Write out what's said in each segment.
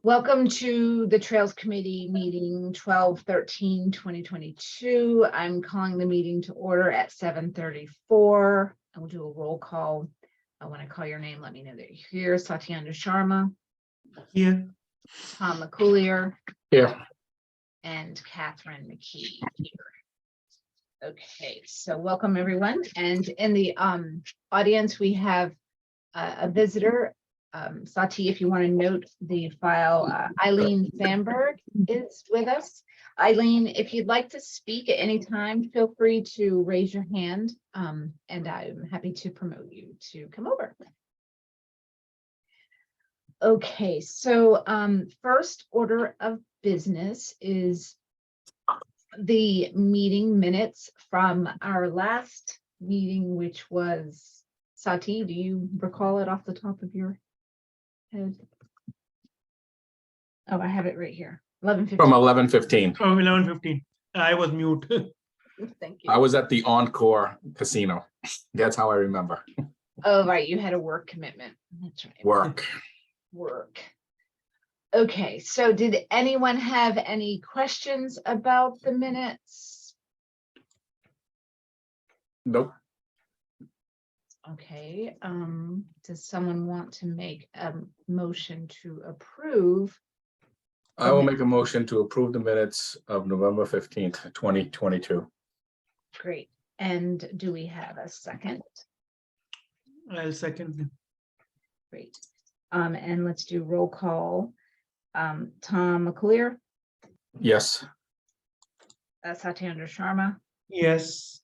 Welcome to the Trails Committee meeting 12/13/2022. I'm calling the meeting to order at 7:34. I will do a roll call. When I call your name, let me know that you're here. Satyendra Sharma. Here. Tom McCoolier. Here. And Catherine McKee here. Okay, so welcome everyone. And in the audience, we have a visitor. Sati, if you want to note the file, Eileen Sandberg is with us. Eileen, if you'd like to speak at any time, feel free to raise your hand, and I'm happy to promote you to come over. Okay, so first order of business is the meeting minutes from our last meeting, which was, Sati, do you recall it off the top of your head? Oh, I have it right here. 11:15. From 11:15. From 11:15. I was mute. Thank you. I was at the Encore Casino. That's how I remember. Oh, right. You had a work commitment. That's right. Work. Okay, so did anyone have any questions about the minutes? Nope. Okay, does someone want to make a motion to approve? I will make a motion to approve the minutes of November 15th, 2022. Great. And do we have a second? I'll second. Great. And let's do roll call. Tom McCoolier, Yes. Satyendra Sharma, Yes.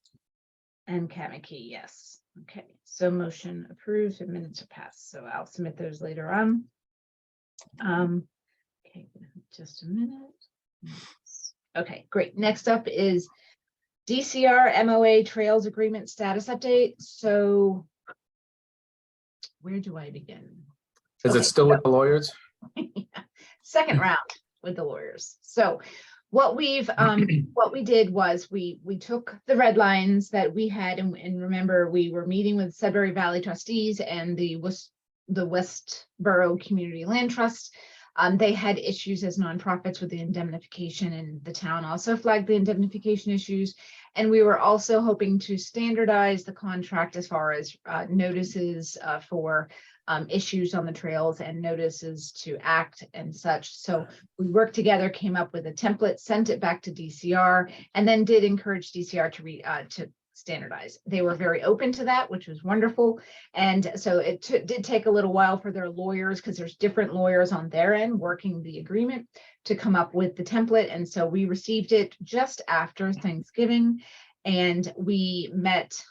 and Kat McKee, yes. Okay, so motion approved, the minutes are passed. So I'll submit those later on. Okay, just a minute. Okay, great. Next up is DCR MOA Trails Agreement Status Update. So where do I begin? Is it still with the lawyers? Yeah. Second round with the lawyers. So what we did was we took the red lines that we had, and remember we were meeting with Sudbury Valley trustees and the Westboro Community Land Trust. They had issues as nonprofits with the indemnification, and the town also flagged the indemnification issues. And we were also hoping to standardize the contract as far as notices for issues on the trails and notices to act and such. So we worked together, came up with a template, sent it back to DCR, and then did encourage DCR to standardize. They were very open to that, which was wonderful. And so it did take a little while for their lawyers, because there's different lawyers on their end working the agreement, to come up with the template. And so we received it just after Thanksgiving, and we met,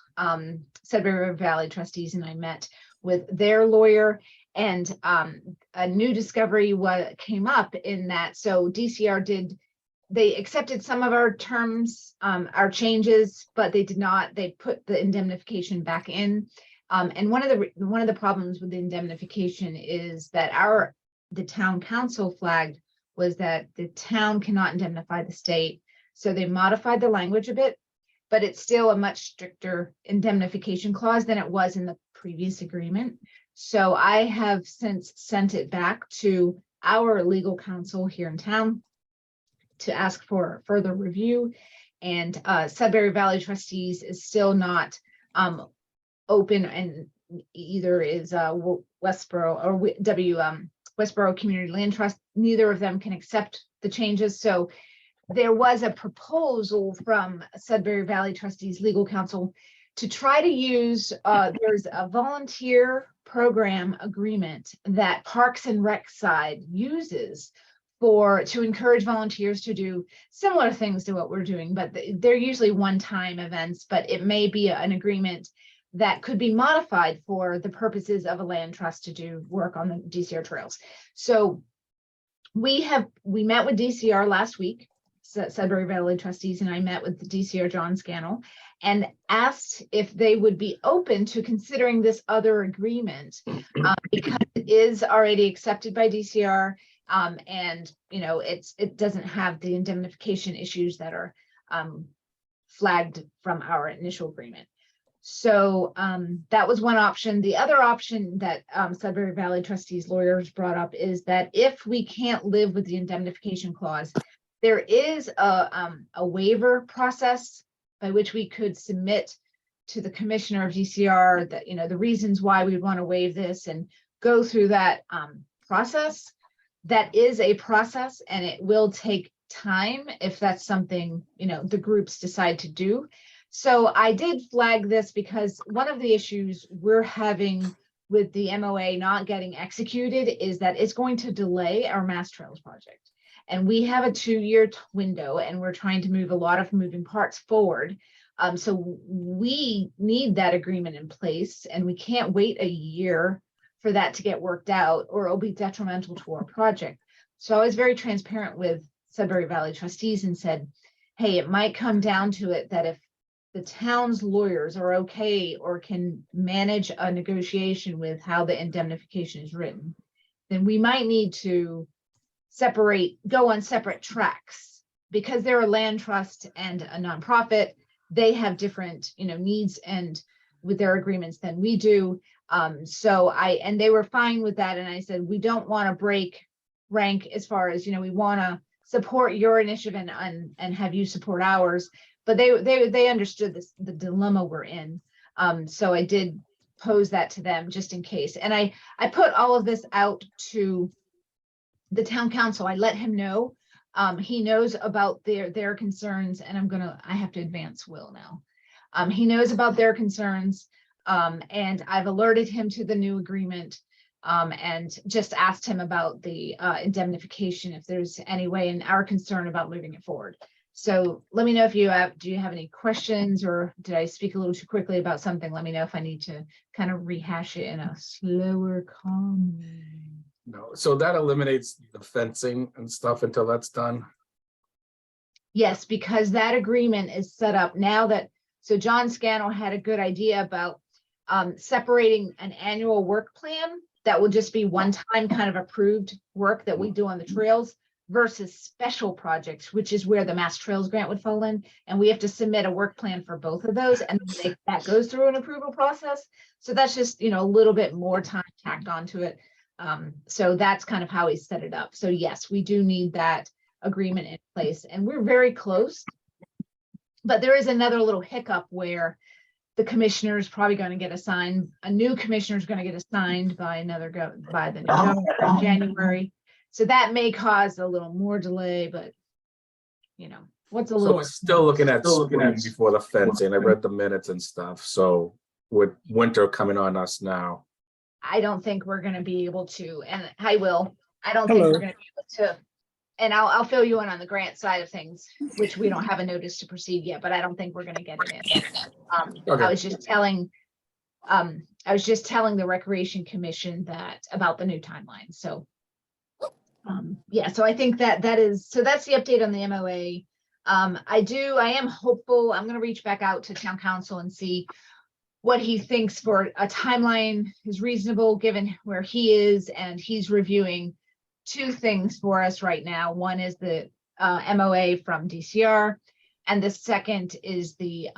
Sudbury Valley trustees and I met with their lawyer, and a new discovery came up in that. So DCR they accepted some of our terms, our changes, but they put the indemnification back in. And one of the problems with the indemnification is that the town council flagged was that the town cannot indemnify the state. So they modified the language a bit, but it's still a much stricter indemnification clause than it was in the previous agreement. So I have since sent it back to our legal counsel here in town to ask for further review. And Sudbury Valley trustees is still not open, and either is Westboro or Westboro Community Land Trust. Neither of them can accept the changes. So there was a proposal from Sudbury Valley trustees legal counsel to try to use, there's a volunteer program agreement that Parks and Rec side uses to encourage volunteers to do similar things to what we're doing, but they're usually one-time events, but it may be an agreement that could be modified for the purposes of a land trust to do work on the DCR trails. So we met with DCR last week. Sudbury Valley trustees and I met with the DCR John Scannell and asked if they would be open to considering this other agreement, because it is already accepted by DCR, and it doesn't have the indemnification issues that are flagged from our initial agreement. So that was one option. The other option that Sudbury Valley trustees lawyers brought up is that if we can't live with the indemnification clause, there is a waiver process by which we could submit to the commissioner of DCR that, the reasons why we want to waive this and go through that process. That is a process, and it will take time if that's something, the groups decide to do. So I did flag this because one of the issues we're having with the MOA not getting executed is that it's going to delay our Mass Trails project. And we have a 2-year window, and we're trying to move a lot of moving parts forward. So we need that agreement in place, and we can't wait a year for that to get worked out, or it'll be detrimental to our project. So I was very transparent with Sudbury Valley trustees and said, hey, it might come down to it that if the town's lawyers are okay or can manage a negotiation with how the indemnification is written, then we might need to go on separate tracks, because they're a land trust and a nonprofit. They have different, needs and with their agreements than we do. And they were fine with that. And I said, we don't want to break rank as far as, we want to support your initiative and have you support ours. But they understood the dilemma we're in. So I did pose that to them just in case. And I put all of this out to the town council. I let him know. He knows about their concerns, and I have to advance Will now. He knows about their concerns, and I've alerted him to the new agreement, and just asked him about the indemnification, if there's any way, and our concern about moving it forward. So let me know if do you have any questions, or did I speak a little too quickly about something? Let me know if I need to kind of rehash it in a slower, calm way. No, so that eliminates the fencing and stuff until that's done. Yes, because that agreement is set up now so John Scannell had a good idea about separating an annual work plan that will just be one-time kind of approved work that we do on the trails versus special projects, which is where the Mass Trails grant would fall in. And we have to submit a work plan for both of those, and that goes through an approval process. So that's just, a little bit more time tacked onto it. So that's kind of how he set it up. So yes, we do need that agreement in place, and we're very close. But there is another little hiccup where the commissioner is probably going to get assigned. A new commissioner is going to get assigned by the new governor in January. So that may cause a little more delay, but what's a So little. we're still looking at spring before the fencing. I read the minutes and stuff. So with winter coming on us now. I don't think we're going to be able to, and I don't think we're going to be able to, and I'll fill you in on the grant side of things, which we don't have a notice to proceed yet, but I don't think we're going to get it in. Okay. I was just telling the Recreation Commission about the new timeline. So, so I think that's the update on the MOA. I am hopeful. I'm going to reach back out to town council and see what he thinks for a timeline is reasonable given where he is, and he's reviewing 2 things for us right now. One is the MOA from DCR, and the second is the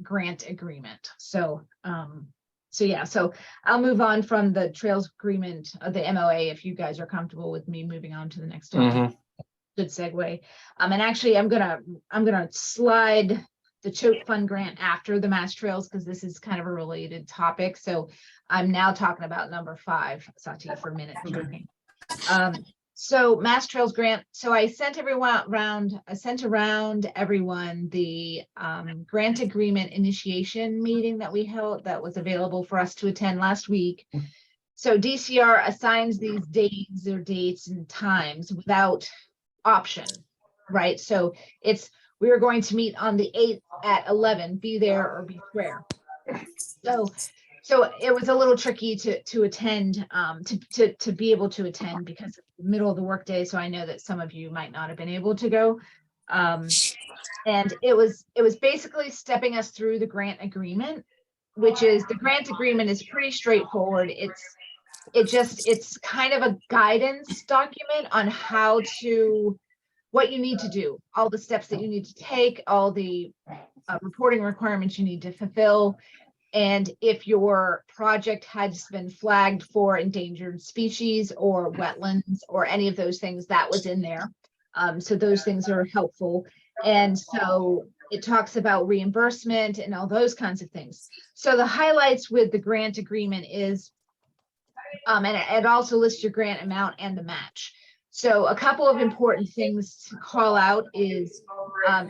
grant agreement. So I'll move on from the trails agreement of the MOA if you guys are comfortable with me moving on to the next one. Good segue. And actually I'm gonna slide the choke fund grant after the Mass Trails, because this is kind of a related topic. So I'm now talking about number 5, Sati, for minute. Okay. So Mass Trails grant. So I sent around everyone the grant agreement initiation meeting that we held that was available for us to attend last week. So DCR assigns these dates and times without option, right? So we are going to meet on the 8th at 11, be there or be square. So it was a little tricky to attend, to be able to attend, because it's the middle of the workday. So I know that some of you might not have been able to go. And it was basically stepping us through the grant agreement, the grant agreement is pretty straightforward. It's kind of a guidance document on what you need to do, all the steps that you need to take, all the reporting requirements you need to fulfill. And if your project has been flagged for endangered species or wetlands or any of those things, that was in there. So those things are helpful. And so it talks about reimbursement and all those kinds of things. So the highlights with the grant agreement is, and it also lists your grant amount and the match. So a couple of important things to call out is,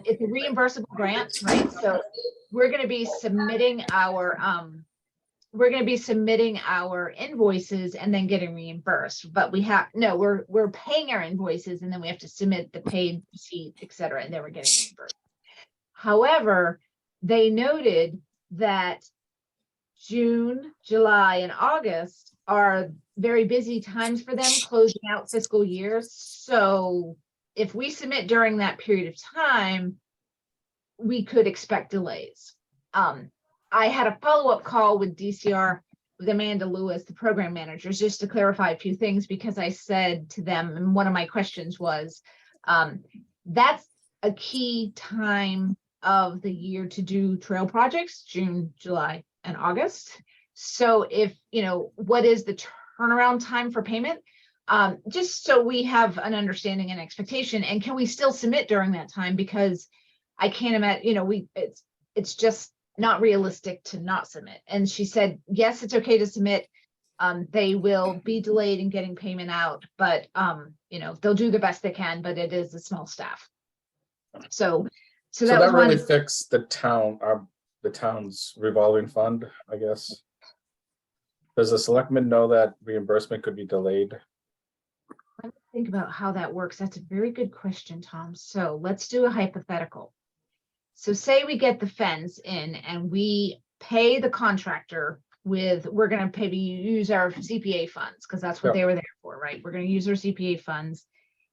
it's a reimbursable grant, right? So we're going to be submitting our, invoices and then getting reimbursed, but we're paying our invoices and then we have to submit the paid receipt, et cetera, and then we're getting reimbursed. However, they noted that June, July, and August are very busy times for them, closing out fiscal years. So if we submit during that period of time, we could expect delays. I had a follow-up call with DCR with Amanda Lewis, the program manager, just to clarify a few things, because I said to them, and one of my questions was, that's a key time of the year to do trail projects, June, July, and August. So if, what is the turnaround time for payment? Just so we have an understanding and expectation, and can we still submit during that time? Because I can't imagine, it's just not realistic to not submit. And she said, yes, it's okay to submit. They will be delayed in getting payment out, but they'll do the best they can, but it is a small staff. So that was really one. fixed the town's revolving fund, I guess. Does the selectman know that reimbursement could be delayed? Let me think about how that works. That's a very good question, Tom. So let's do a hypothetical. So say we get the fence in and we pay the contractor with, we're going to use our CPA funds, because that's what Yep. they were there for, right? We're going to use our CPA funds,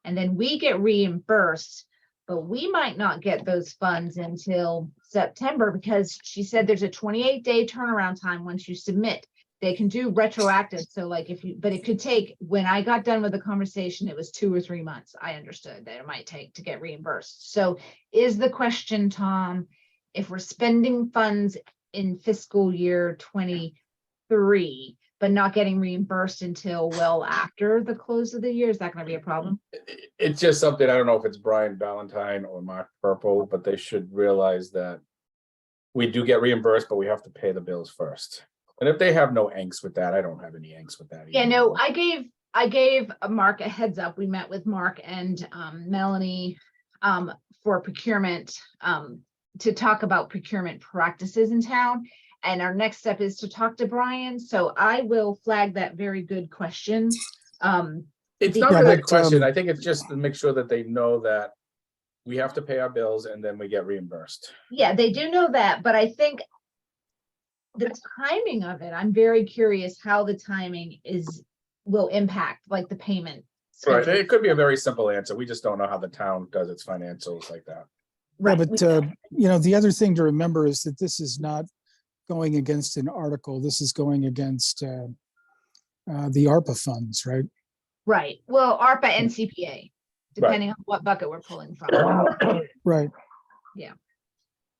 and then we get reimbursed, but we might not get those funds until September, because she said there's a 28-day turnaround time once you submit. They can do retroactive. So like but it could take, when I got done with the conversation, it was 2 or 3 months. I understood that it might take to get reimbursed. So is the question, Tom, if we're spending funds in fiscal year 23, but not getting reimbursed until well after the close of the year, is that going to be a problem? It's just something, I don't know if it's Brian Ballantyne or Mark Purple, but they should realize that we do get reimbursed, but we have to pay the bills first. And if they have no angst with that, I don't have any angst with that either. Yeah, no, I gave Mark a heads up. We met with Mark and Melanie for procurement, to talk about procurement practices in town. And our next step is to talk to Brian. So I will flag that very good question. It's not because- really a question. I think it's just to make sure that they know that we have to pay our bills and then we get reimbursed. Yeah, they do know that, but I think the timing of it, I'm very curious how the timing will impact like the payment. Right, schedule. it could be a very simple answer. We just don't know how the town does its financials like that. Yeah, Right, but we- the other thing to remember is that this is not going against an article. This is going against the ARPA funds, right? Right. Well, ARPA and CPA, depending on what bucket we're pulling from. Right.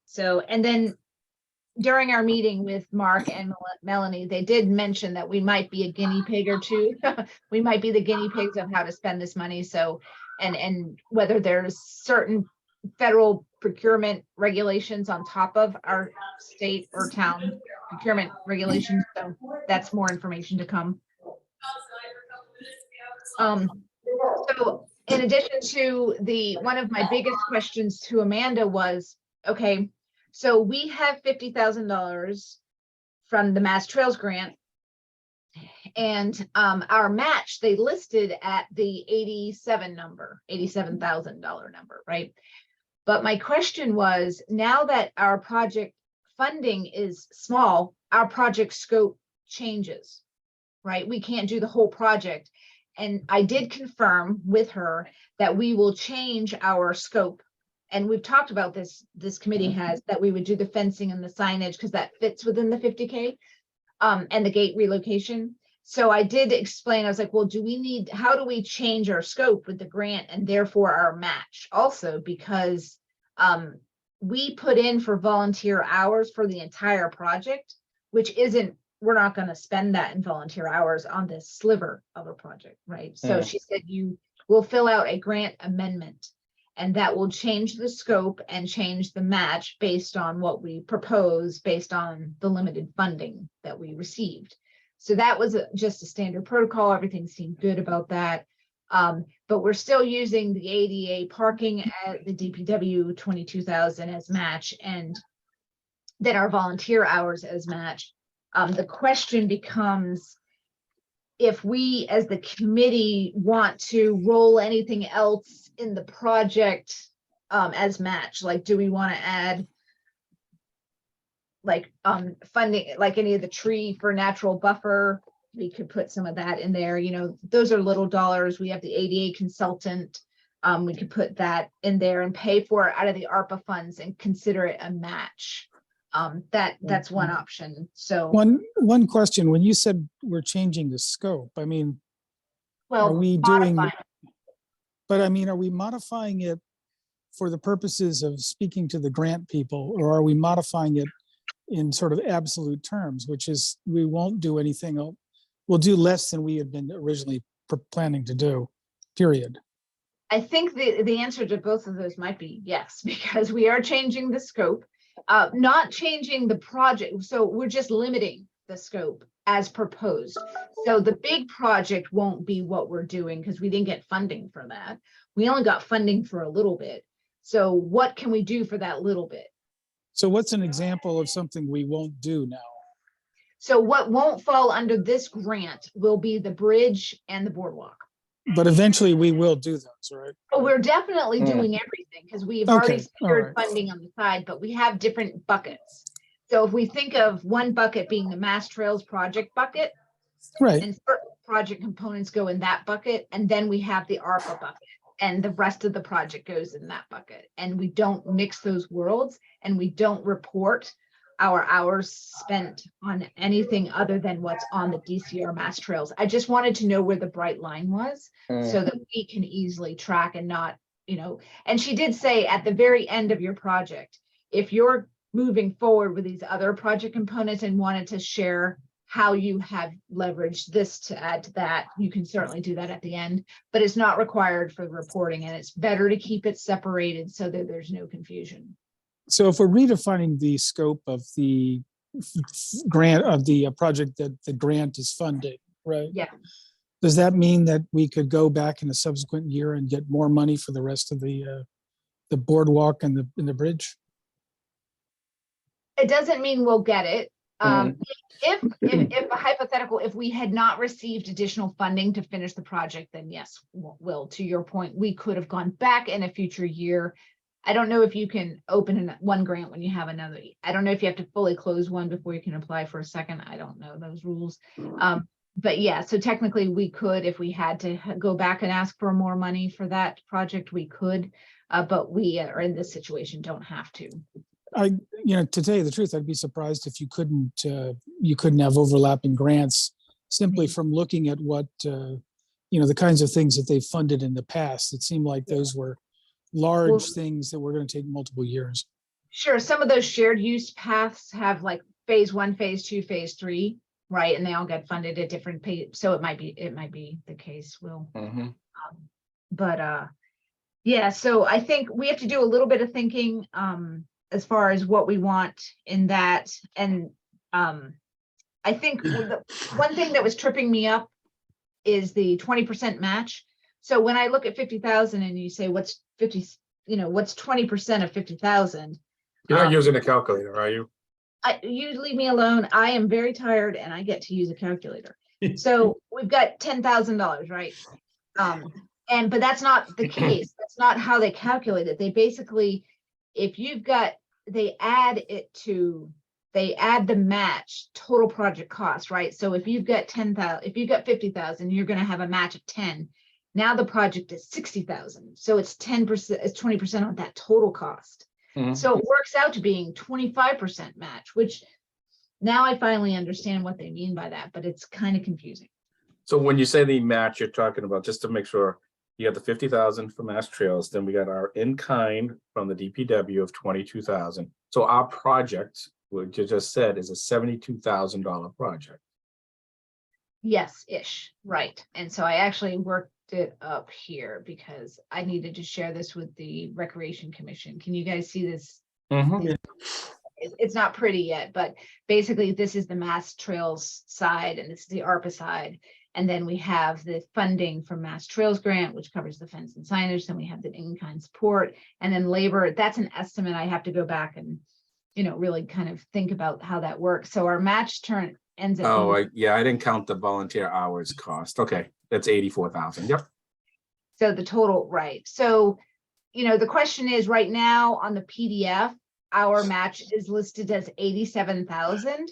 So, and then during our meeting with Mark and Melanie, they did mention that we might be a guinea pig or two. We might be the guinea pigs of how to spend this money. So, and whether there's certain federal procurement regulations on top of our state or town procurement regulations. So that's more information to come. So in addition to one of my biggest questions to Amanda was, okay, so we have $50,000 from the Mass Trails grant. And our match, they listed at the $87,000 number, right? But my question was, now that our project funding is small, our project scope changes, right? We can't do the whole project. And I did confirm with her that we will change our scope. And we've talked about this committee has, that we would do the fencing and the signage because that fits within the 50K and the gate relocation. So I did explain, I was like, well, how do we change our scope with the grant and therefore our match also? Because we put in for volunteer hours for the entire project, which isn't, we're not gonna spend that in volunteer hours on this sliver of a project, right? So Mm. she said you will fill out a grant amendment. And that will change the scope and change the match based on what we propose, based on the limited funding that we received. So that was just a standard protocol. Everything seemed good about that. But we're still using the ADA parking at the DPW 22,000 as match, and then our volunteer hours as match. The question becomes, if we as the committee want to roll anything else in the project as match, like do we want to add like funding, like any of the tree for natural buffer? We could put some of that in there, you know, those are little dollars. We have the ADA consultant. We could put that in there and pay for it out of the ARPA funds and consider it a match. That's one option. So One question, when you said we're changing the scope, I mean, well, are we doing, modify. but I mean, are we modifying it for the purposes of speaking to the grant people, or are we modifying it in sort of absolute terms, which is we won't do anything, we'll do less than we had been originally planning to do, period. I think the answer to both of those might be yes, because we are changing the scope, not changing the project. So we're just limiting the scope as proposed. So the big project won't be what we're doing because we didn't get funding for that. We only got funding for a little bit. So what can we do for that little bit? So what's an example of something we won't do now? So what won't fall under this grant will be the bridge and the boardwalk. But eventually we will do those, right? But we're definitely Mm. doing everything because we've Okay, already all secured right. funding on the side, but we have different buckets. So if we think of one bucket being the Mass Trails project bucket, Right, and certain project components go in that bucket, and then we have the ARPA bucket, and the rest of the project goes in that bucket. And we don't mix those worlds, and we don't report our hours spent on anything other than what's on the DCR Mass Trails. I just wanted to know where the bright line was so that we can easily track and not, you know, and she did say at the very end of your project, if you're moving forward with these other project components and wanted to share how you have leveraged this to add to that, you can certainly do that at the end, but it's not required for the reporting, and it's better to keep it separated so that there's no confusion. so if we're redefining the scope of the grant of the project that the grant is funding, right? Yeah. Does that mean that we could go back in a subsequent year and get more money for the rest of the boardwalk and the bridge? It doesn't mean we'll get it. If a hypothetical, if we had not received additional funding to finish the project, then yes, Will, to your point, we could have gone back in a future year. I don't know if you can open one grant when you have another. I don't know if you have to fully close one before you can apply for a second. I don't know those rules. But yeah, so technically we could, if we had to go back and ask for more money for that project, we could, but we are in this situation, don't have to. To tell you the truth, I'd be surprised if you couldn't have overlapping grants simply from looking at what, the kinds of things that they've funded in the past. It seemed like those were large things that were going to take multiple years. Sure, some of those shared use paths have like phase 1, phase 2, phase 3, right? And they all get funded at different pace. So it might be the case, Will. Yeah, so I think we have to do a little bit of thinking as far as what we want in that. And I think the one thing that was tripping me up is the 20% match. So when I look at 50,000 and you say, what's 50, what's 20% of 50,000? You're not using a calculator, are you? You leave me alone. I am very tired and I get to use a calculator. So we've got $10,000, right? But that's not the case. That's not how they calculate it. They basically, they add the match total project cost, right? So if you've got 10,000, if you've got 50,000, you're going to have a match of 10. Now the project is 60,000. So it's 10%, it's 20% on that total cost. So it works out to being 25% match, which now I finally understand what they mean by that, but it's kind of confusing. So when you say the match, you're talking about, just to make sure, you got the 50,000 for Mass Trails, then we got our in-kind from the DPW of 22,000. So our project what you just said is a $72,000 project. Yes-ish, right. And so I actually worked it up here because I needed to share this with the Recreation Commission. Can you guys see this? Mhm. It's not pretty yet, but basically this is the Mass Trails side and this is the ARPA side. And then we have the funding from Mass Trails Grant, which covers the fence and signage. Then we have the in-kind support and then labor. That's an estimate. I have to go back and, really kind of think about how that works. So our match turn ends at. Oh, I didn't count the volunteer hours cost. Okay, that's 84,000. Yep. So the total, right. So, the question is right now on the PDF, our match is listed as 87,000.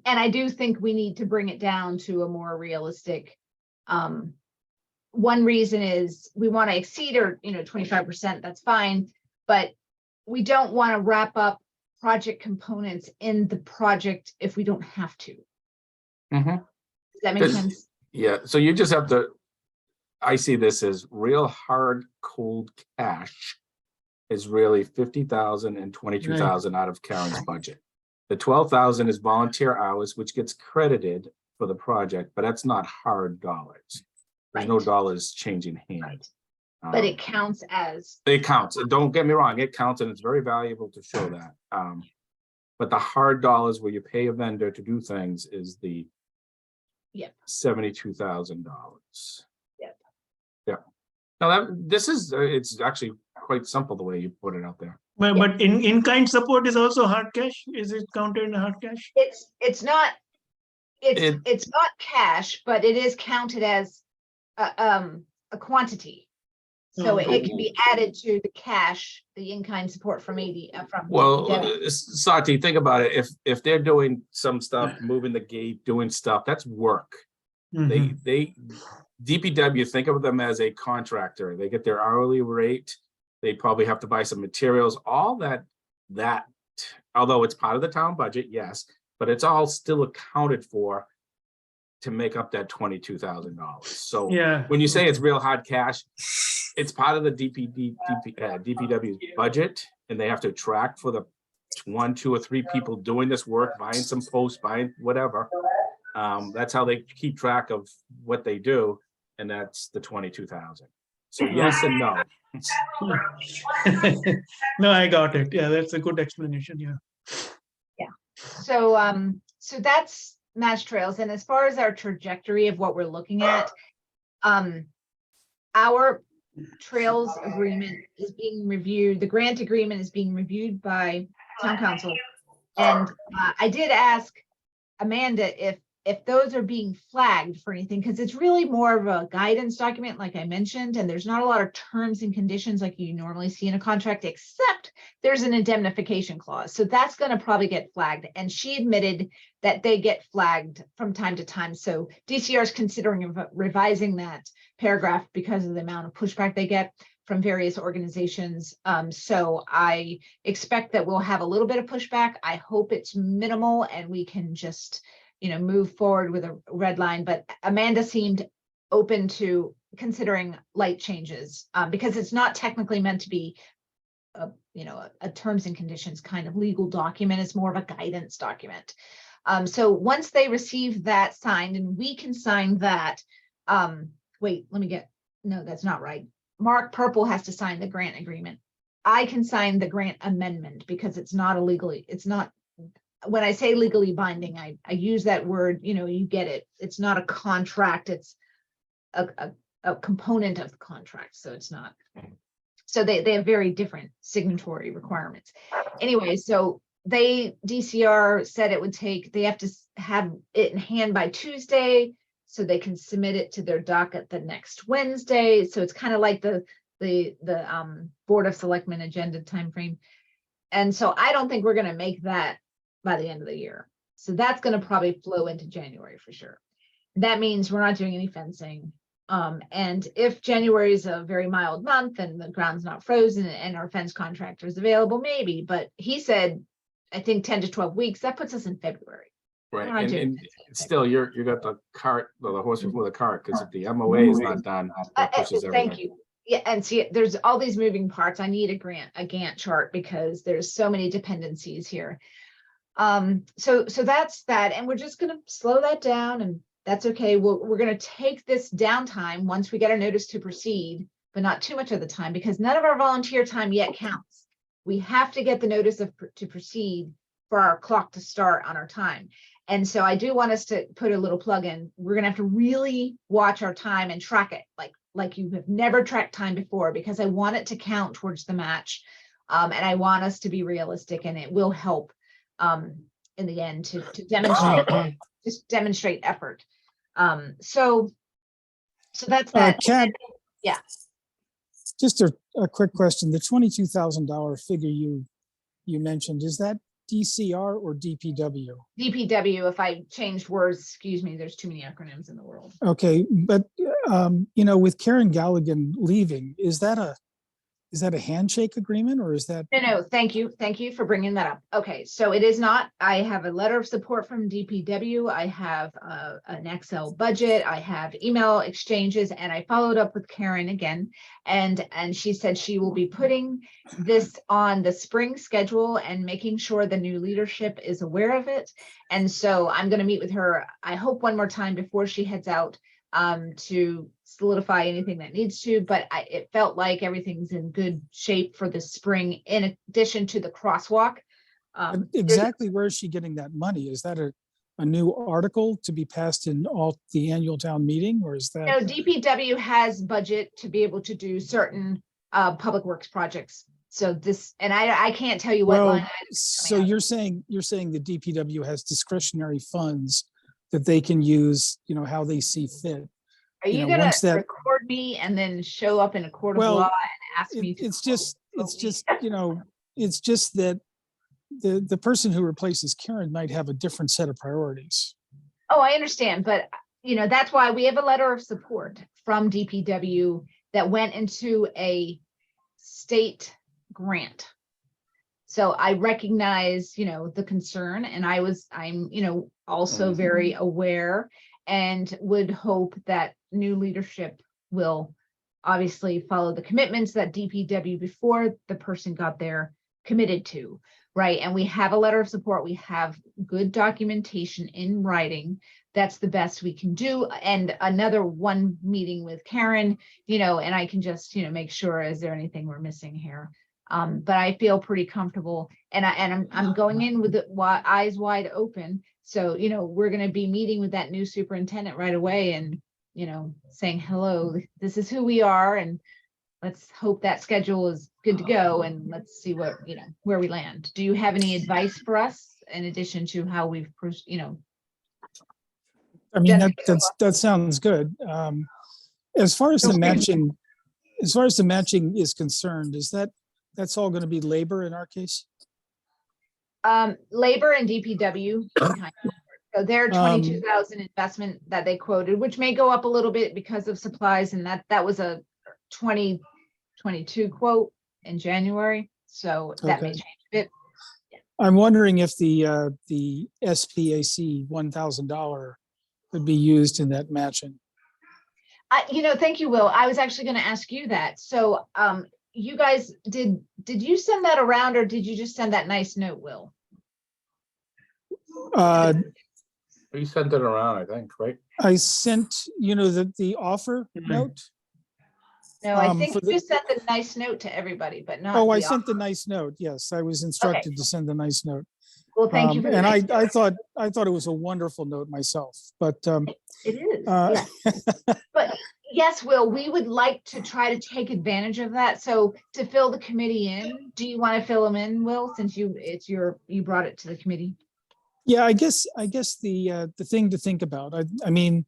And I do think we need to bring it down to a more realistic. One reason is we want to exceed or, 25%, that's fine. But we don't want to wrap up project components in the project if we don't have to. Mhm. Does that make This- sense? Yeah, so you just have to, I see this as real hard, cold cash is really 50,000 and 22,000 out of Karen's budget. The 12,000 is volunteer hours, which gets credited for the project, but that's not hard dollars. There's no Right. dollars changing hands. Right. But it counts as. It counts. Don't get me wrong, it counts and it's very valuable to show that. But the hard dollars where you pay a vendor to do things is the Yep. $72,000. Yep. Yeah. Now this is, it's actually quite simple the way you put it out there. But in-kind support is also hard cash? Is it counted in hard cash? It's not, It- it's not cash, but it is counted as a quantity. So Oh, it can be added to the cash, the in-kind support from from. Well, DPW. Sati, think about it. If they're doing some stuff, moving the gate, doing stuff, that's work. Mhm. They DPW, think of them as a contractor. They get their hourly rate. They probably have to buy some materials, all that, although it's part of the town budget, yes, but it's all still accounted for to make up that $22,000. So Yeah. when you say it's real hard cash, it's part of the DPW's budget, and they have to track for the 1, 2, or 3 people doing this work, buying some posts, buying whatever. That's how they keep track of what they do, and that's the 22,000. So yes and no. No, I got it. Yeah, that's a good explanation. Yeah. So, so that's Mass Trails. And as far as our trajectory of what we're looking at, our trails agreement is being reviewed. The grant agreement is being reviewed by town council. And I did ask Amanda if those are being flagged for anything, because it's really more of a guidance document, like I mentioned, and there's not a lot of terms and conditions like you normally see in a contract, except there's an indemnification clause. So that's going to probably get flagged. And she admitted that they get flagged from time to time. So DCR is considering revising that paragraph because of the amount of pushback they get from various organizations. So I expect that we'll have a little bit of pushback. I hope it's minimal and we can just move forward with a red line, but Amanda seemed open to considering light changes because it's not technically meant to be a terms and conditions kind of legal document. It's more of a guidance document. So once they receive that signed and we can sign that, wait, no, that's not right. Mark Purple has to sign the grant agreement. I can sign the grant amendment because it's not when I say legally binding, I use that word, you get it. It's not a contract, it's a component of the contract. So it's not. So they have very different signatory requirements. Anyway, so DCR said they have to have it in hand by Tuesday so they can submit it to their docket the next Wednesday. So it's kind of like the Board of Selectmen agenda timeframe. And so I don't think we're going to make that by the end of the year. So that's going to probably flow into January for sure. That means we're not doing any fencing. And if January is a very mild month and the ground's not frozen and our fence contractor is available, maybe, but he said, I think 10 to 12 weeks, that puts us in February. Right, We're not doing and fencing. still, you got the cart, the horse before the cart, because if the MOA is not done, that pushes Thank everything. you. Yeah, and see, there's all these moving parts. I need a Gantt chart because there's so many dependencies here. So that's that, and we're just gonna slow that down, and that's okay. We're gonna take this downtime once we get our notice to proceed, but not too much of the time, because none of our volunteer time yet counts. We have to get the notice to proceed for our clock to start on our time. And so I do want us to put a little plug in. We're gonna have to really watch our time and track it like you have never tracked time before, because I want it to count towards the match. And I want us to be realistic, and it will help in the end to demonstrate just demonstrate effort. So that's that. Kat, Yeah. just a quick question. The $22,000 figure you mentioned, is that DCR or DPW? DPW, if I changed words, excuse me, there's too many acronyms in the world. Okay, but with Karen Galligan leaving, is that a handshake agreement, or is that? No, thank you for bringing that up. Okay, so it is not. I have a letter of support from DPW. I have an Excel budget. I have email exchanges, and I followed up with Karen again, and she said she will be putting this on the spring schedule and making sure the new leadership is aware of it. And so I'm going to meet with her, I hope, one more time before she heads out to solidify anything that needs to, but it felt like everything's in good shape for the spring, in addition to the crosswalk. Exactly where is she getting that money? Is that a new article to be passed in the annual town meeting, or is that? No, DPW has budget to be able to do certain public works projects. So this, and I can't tell you what Well, line. so you're saying the DPW has discretionary funds that they can use, how they see fit. Are you gonna record me and then show up in a court of law and ask me to? It's just that the person who replaces Karen might have a different set of priorities. Oh, I understand, but that's why we have a letter of support from DPW that went into a state grant. So I recognize, the concern, and I'm also very aware, and would hope that new leadership will obviously follow the commitments that DPW before the person got there committed to, right? And we have a letter of support. We have good documentation in writing. That's the best we can do. And another one meeting with Karen, and I can just, make sure, is there anything we're missing here? But I feel pretty comfortable, and I'm going in with the eyes wide open. So, we're going to be meeting with that new superintendent right away, and, saying, hello, this is who we are, and let's hope that schedule is good to go, and let's see what, where we land. Do you have any advice for us in addition to how we've, I mean, that sounds good. As far as the matching is concerned, that's all going to be labor in our case? Labor and DPW. So their 22,000 investment that they quoted, which may go up a little bit because of supplies, and that was a 2022 quote in January. So that may change a bit. Yeah. I'm wondering if the SPAC $1,000 could be used in that matching. Thank you, Will. I was actually going to ask you that. So you guys, did you send that around, or did you just send that nice note, Will? You sent it around, I think, right? I sent, the offer note. No, I think you sent the nice note to everybody, but not. Oh, I sent the nice note. Yes, I was instructed to send the nice note. Well, thank you for and I thought it was a wonderful note myself, but it is. Yeah. But yes, Will, we would like to try to take advantage of that. So to fill the committee in, do you want to fill them in, Will, since you brought it to the committee? Yeah, I guess the thing to think about, I mean,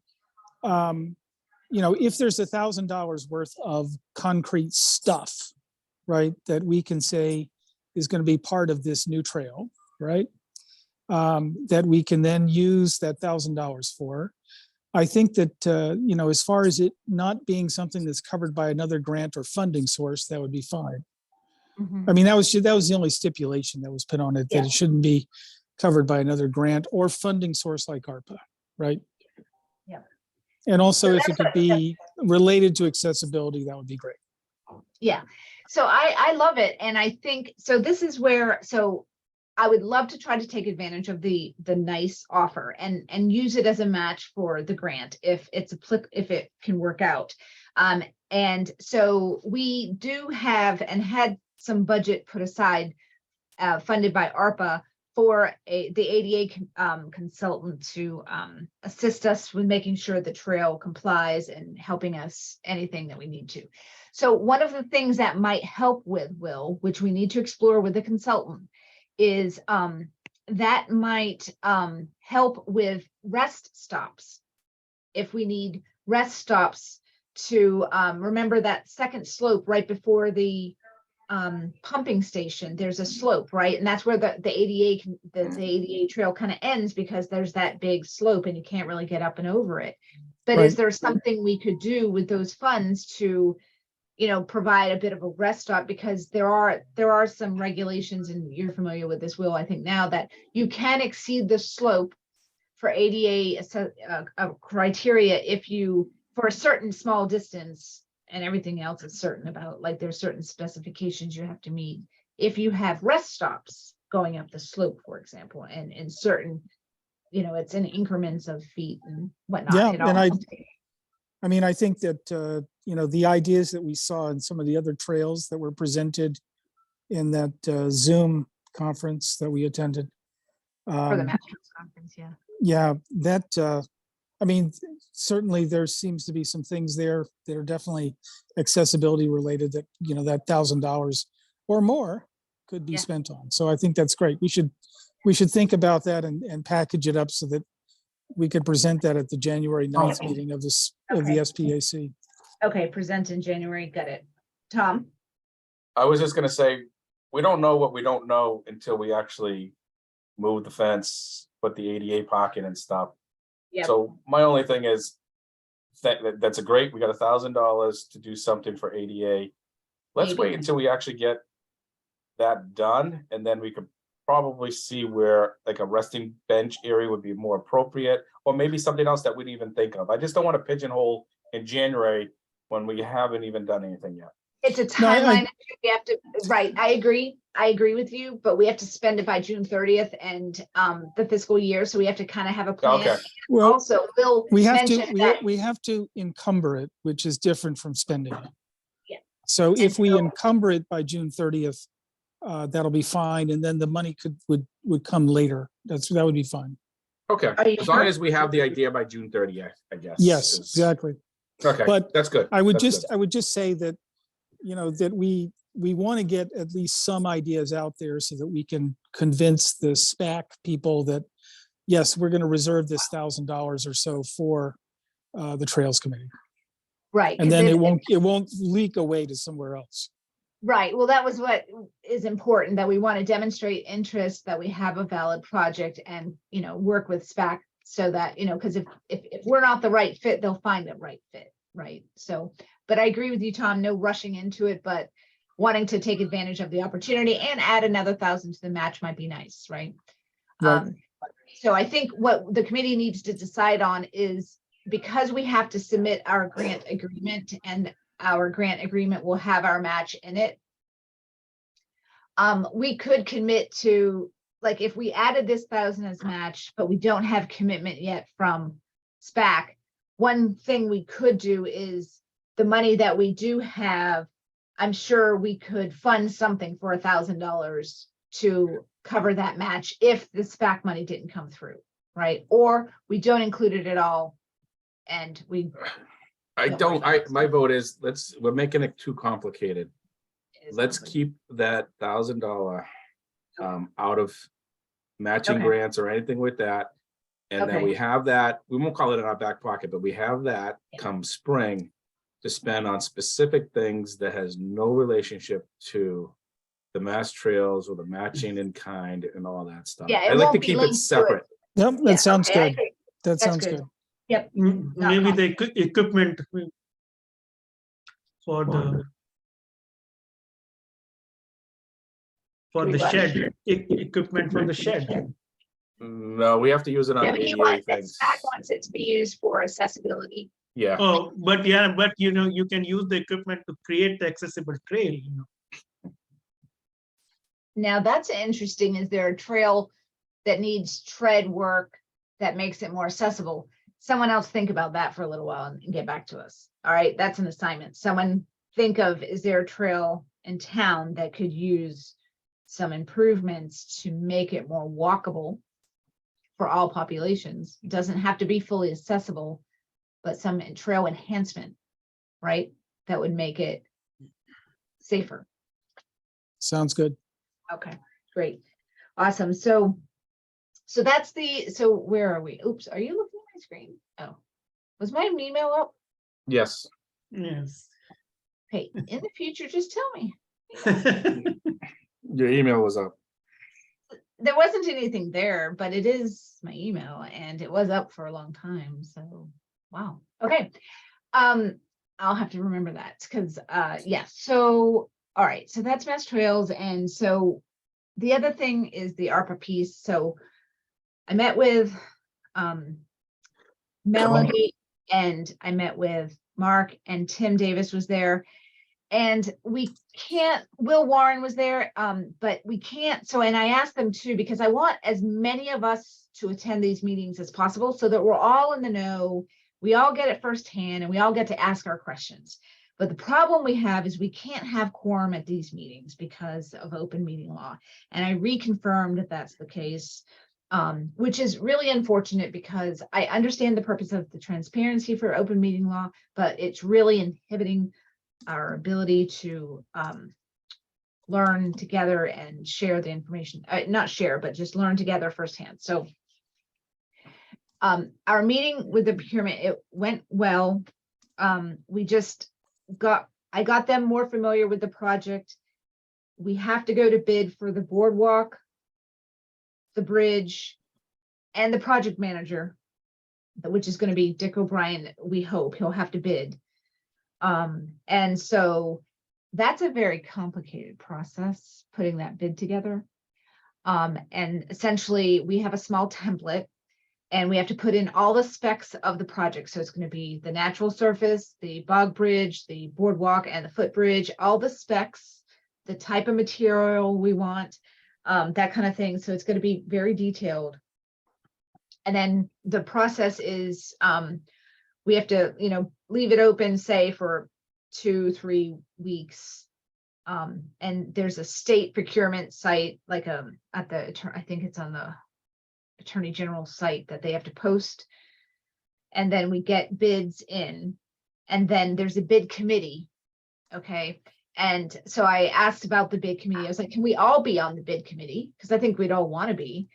if there's $1,000 worth of concrete stuff, right, that we can say is going to be part of this new trail, right, that we can then use that $1,000 for. I think that, as far as it not being something that's covered by another grant or funding source, that would be fine. Mm-hmm. I mean, that was the only stipulation that was put on it, that it shouldn't be covered by another grant or funding source like ARPA, right? Yeah. And also, if it could be related to accessibility, that would be great. Yeah, so I love it, and I think, so this is where, so I would love to try to take advantage of the nice offer and use it as a match for the grant if if it can work out. And so we do have and had some budget put aside, funded by ARPA for the ADA consultant to assist us with making sure the trail complies and helping us anything that we need to. So one of the things that might help with, Will, which we need to explore with the consultant, is that might help with rest stops. If we need rest stops to remember that second slope right before the pumping station, there's a slope, right? And that's where the ADA the ADA trail kind of ends, because there's that big slope and you can't really get up and over it. But is Right. there something we could do with those funds to, you know, provide a bit of a rest stop? Because there are some regulations, and you're familiar with this, Will, I think now, that you can exceed the slope for ADA criteria if you, for a certain small distance, and everything else is certain about, like, there's certain specifications you have to meet if you have rest stops going up the slope, for example, and in certain, you know, it's in increments of feet and whatnot. Yeah, It and all- I mean, I think that, you know, the ideas that we saw in some of the other trails that were presented in that Zoom conference that we attended. For the Masters Conference, yeah. Yeah, that, I mean, certainly there seems to be some things there that are definitely accessibility related that, you know, that $1,000 or more could be Yeah. spent on. So I think that's great. We should think about that and package it up so that we could present that at the January 9th meeting of the Okay. SPAC. Okay, present in January, got it. Tom? I was just gonna say, we don't know what we don't know until we actually move the fence, put the ADA pocket and stuff. Yep. So my only thing is that's a great, we got $1,000 to do something for ADA. Let's wait Maybe. until we actually get that done, and then we could probably see where like a resting bench area would be more appropriate, or maybe something else that we didn't even think of. I just don't want to pigeonhole in January when we haven't even done anything yet. It's a No, timeline. issue. We have to, right, I agree with you, but we have to spend it by June 30th and the fiscal year, so we have to kind of have a plan. Okay. Well, Also, Bill we have to, mentioned that, we have to encumber it, which is different from spending it. Yeah. So if we so- encumber it by June 30th, that'll be fine. And then the money would come later. That would be fine. Okay, Are you as long sure? as we have the idea by June 30th, I guess. Yes, is- exactly. Okay, But that's good. I would That's good. just say that, you know, that we want to get at least some ideas out there so that we can convince the SPAC people that, yes, we're going to reserve this $1,000 or so for the Trails Committee. right. And 'cause then it won't leak away to somewhere else. Right, well, that was what is important, that we want to demonstrate interest, that we have a valid project, and, you know, work with SPAC so that, you know, because if we're not the right fit, they'll find the right fit, right? So, but I agree with you, Tom, no rushing into it, but wanting to take advantage of the opportunity and add another 1,000 to the match might be nice, right? Right. So I think what the committee needs to decide on is, because we have to submit our grant agreement, and our grant agreement will have our match in it. We could commit to, like, if we added this 1,000 as match, but we don't have commitment yet from SPAC, one thing we could do is the money that we do have, I'm sure we could fund something for $1,000 to cover that match if the SPAC money didn't come through, right? Or we don't include it at all, and we. My vote is, we're making it too complicated. it is Let's complicated. keep that $1,000 out of matching Okay. grants or anything with that. And then Okay. we have that, we won't call it in our back pocket, but we have that Yeah. come spring to spend on specific things that has no relationship to the mass trails or the matching in kind and all that stuff. Yeah, it I like to won't be keep it linked to it. separate. Yep, Yeah, that sounds okay, I good. agree. That sounds good. good. Yep. Not Maybe the equipment for the Everybody. shed, equipment for the shed. No, we have to use it on Yeah, but you ADA want, that things. SPAC wants it to be used for accessibility. Yeah, Oh, but yeah, but you know, you can use the equipment to create the accessible trail, you know. Now that's interesting. Is there a trail that needs tread work that makes it more accessible? Someone else think about that for a little while and get back to us. All right, that's an assignment. Someone think of, is there a trail in town that could use some improvements to make it more walkable for all populations? It doesn't have to be fully accessible, but some trail enhancement, right? That would make it safer. Sounds good. Okay, great. Awesome. So that's so where are we? Oops, are you looking at my screen? Oh, was my email up? yes. Yes. Hey, in the future, just tell me. Your email was up. There wasn't anything there, but it is my email and it was up for a long time. So, wow. Okay. I'll have to remember that because, yeah. So, all right. So that's Mass Trails. And so the other thing is the ARPA piece. So I met with, Melanie and I met with Mark, and Tim Davis was there. And we can't, Will Warren was there, but we can't. So, and I asked them too, because I want as many of us to attend these meetings as possible so that we're all in the know. We all get it firsthand and we all get to ask our questions. But the problem we have is we can't have quorum at these meetings because of open meeting law. And I reconfirmed that that's the case, which is really unfortunate because I understand the purpose of the transparency for open meeting law, but it's really inhibiting our ability to learn together and share the information, not share, but just learn together firsthand. So our meeting with the procurement, it went well. I got them more familiar with the project. We have to go to bid for the boardwalk, the bridge, and the project manager, which is going to be Dick O'Brien. We hope he'll have to bid. And so that's a very complicated process, putting that bid together. And essentially we have a small template and we have to put in all the specs of the project. So it's going to be the natural surface, the bog bridge, the boardwalk, and the footbridge, all the specs, the type of material we want, that kind of thing. So it's going to be very detailed. And then the process is, we have to, leave it open, say, for 2-3 weeks. And there's a state procurement site, like I think it's on the Attorney General site that they have to post. And then we get bids in, and then there's a bid committee. Okay. And so I asked about the bid committee. I was like, can we all be on the bid committee? Because I think we'd all want to be.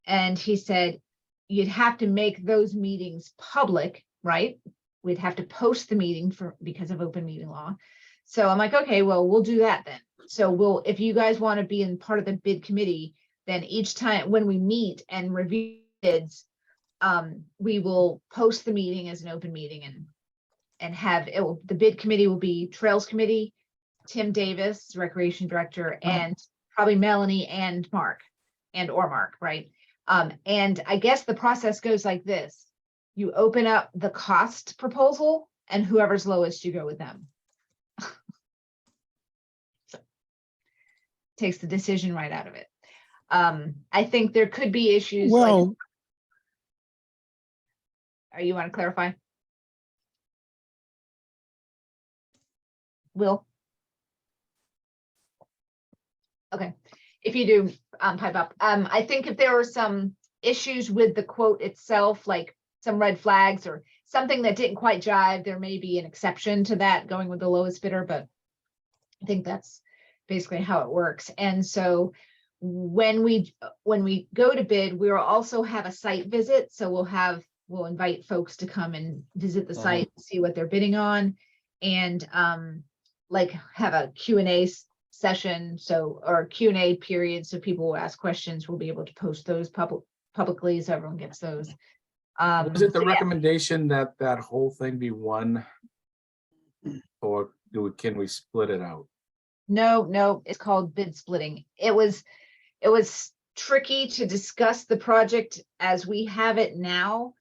And he said, you'd have to make those meetings public, right? We'd have to post the meeting because of open meeting law. So I'm like, okay, well, we'll do that then. So if you guys want to be in part of the bid committee, then each time when we meet and review bids, we will post the meeting as an open meeting and have the bid committee will be Trails Committee, Tim Davis, Recreation Director, and probably Melanie and Mark, right? And I guess the process goes like this. You open up the cost proposal and whoever's lowest, you go with them. So, takes the decision right out of it. I think there could be issues. Well, You want to clarify? Will? Okay, if you do, pipe up. I think if there were some issues with the quote itself, like some red flags or something that didn't quite jive, there may be an exception to that going with the lowest bidder, but I think that's basically how it works. And so when we go to bid, we will also have a site visit. So we'll invite folks to come and visit the site, see what they're bidding on, and like have a Q&A session, or Q&A period, so people will ask questions. We'll be able to post those publicly so everyone gets those. Was it the so yeah. recommendation that that whole thing be one, or can we split it out? No, it's called bid splitting. It was tricky to discuss the project as we have it now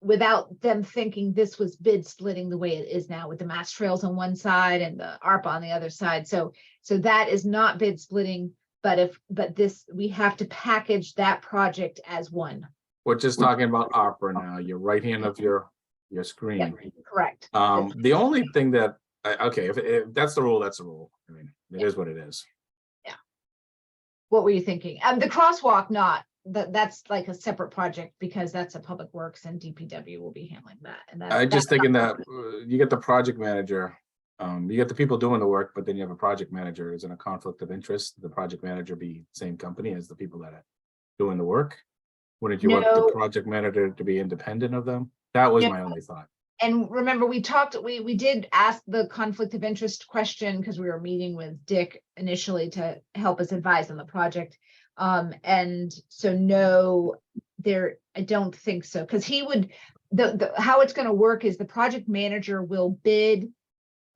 without them thinking this was bid splitting the way it is now with the mass trails on one side and the ARPA on the other side. So that is not bid splitting, but we have to package that project as one. We're just talking about opera now, your right hand of your screen. Yep, correct. The only thing that, okay, if that's the rule, that's the rule. I mean, it is what it is. What were you thinking? The crosswalk, not that's like a separate project because that's a public works and DPW will be handling that. And I just thinking that you get the project manager, you get the people doing the work, but then you have a project manager. Is in a conflict of interest. The project manager be same company as the people that are doing the work. Wouldn't you want the project manager to be independent of them? That was my only thought. And remember, we did ask the conflict of interest question because we were meeting with Dick initially to help us advise on the project. And so no, I don't think so. Because he would, how it's going to work is the project manager will bid,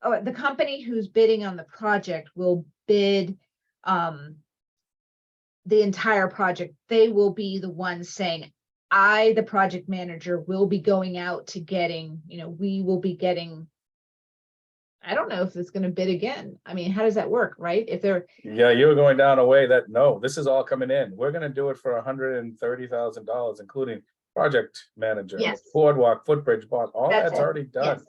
or the company who's bidding on the project will bid the entire project. They will be the ones saying, the project manager, will be going out to getting, we will be getting, I don't know if it's going to bid again. I mean, how does that work, right? If they're. Yeah, you were going down a way that, no, this is all coming in. We're going to do it for $130,000, including project manager, Yes. boardwalk, footbridge, bond, all That's that's it. already done. Yes.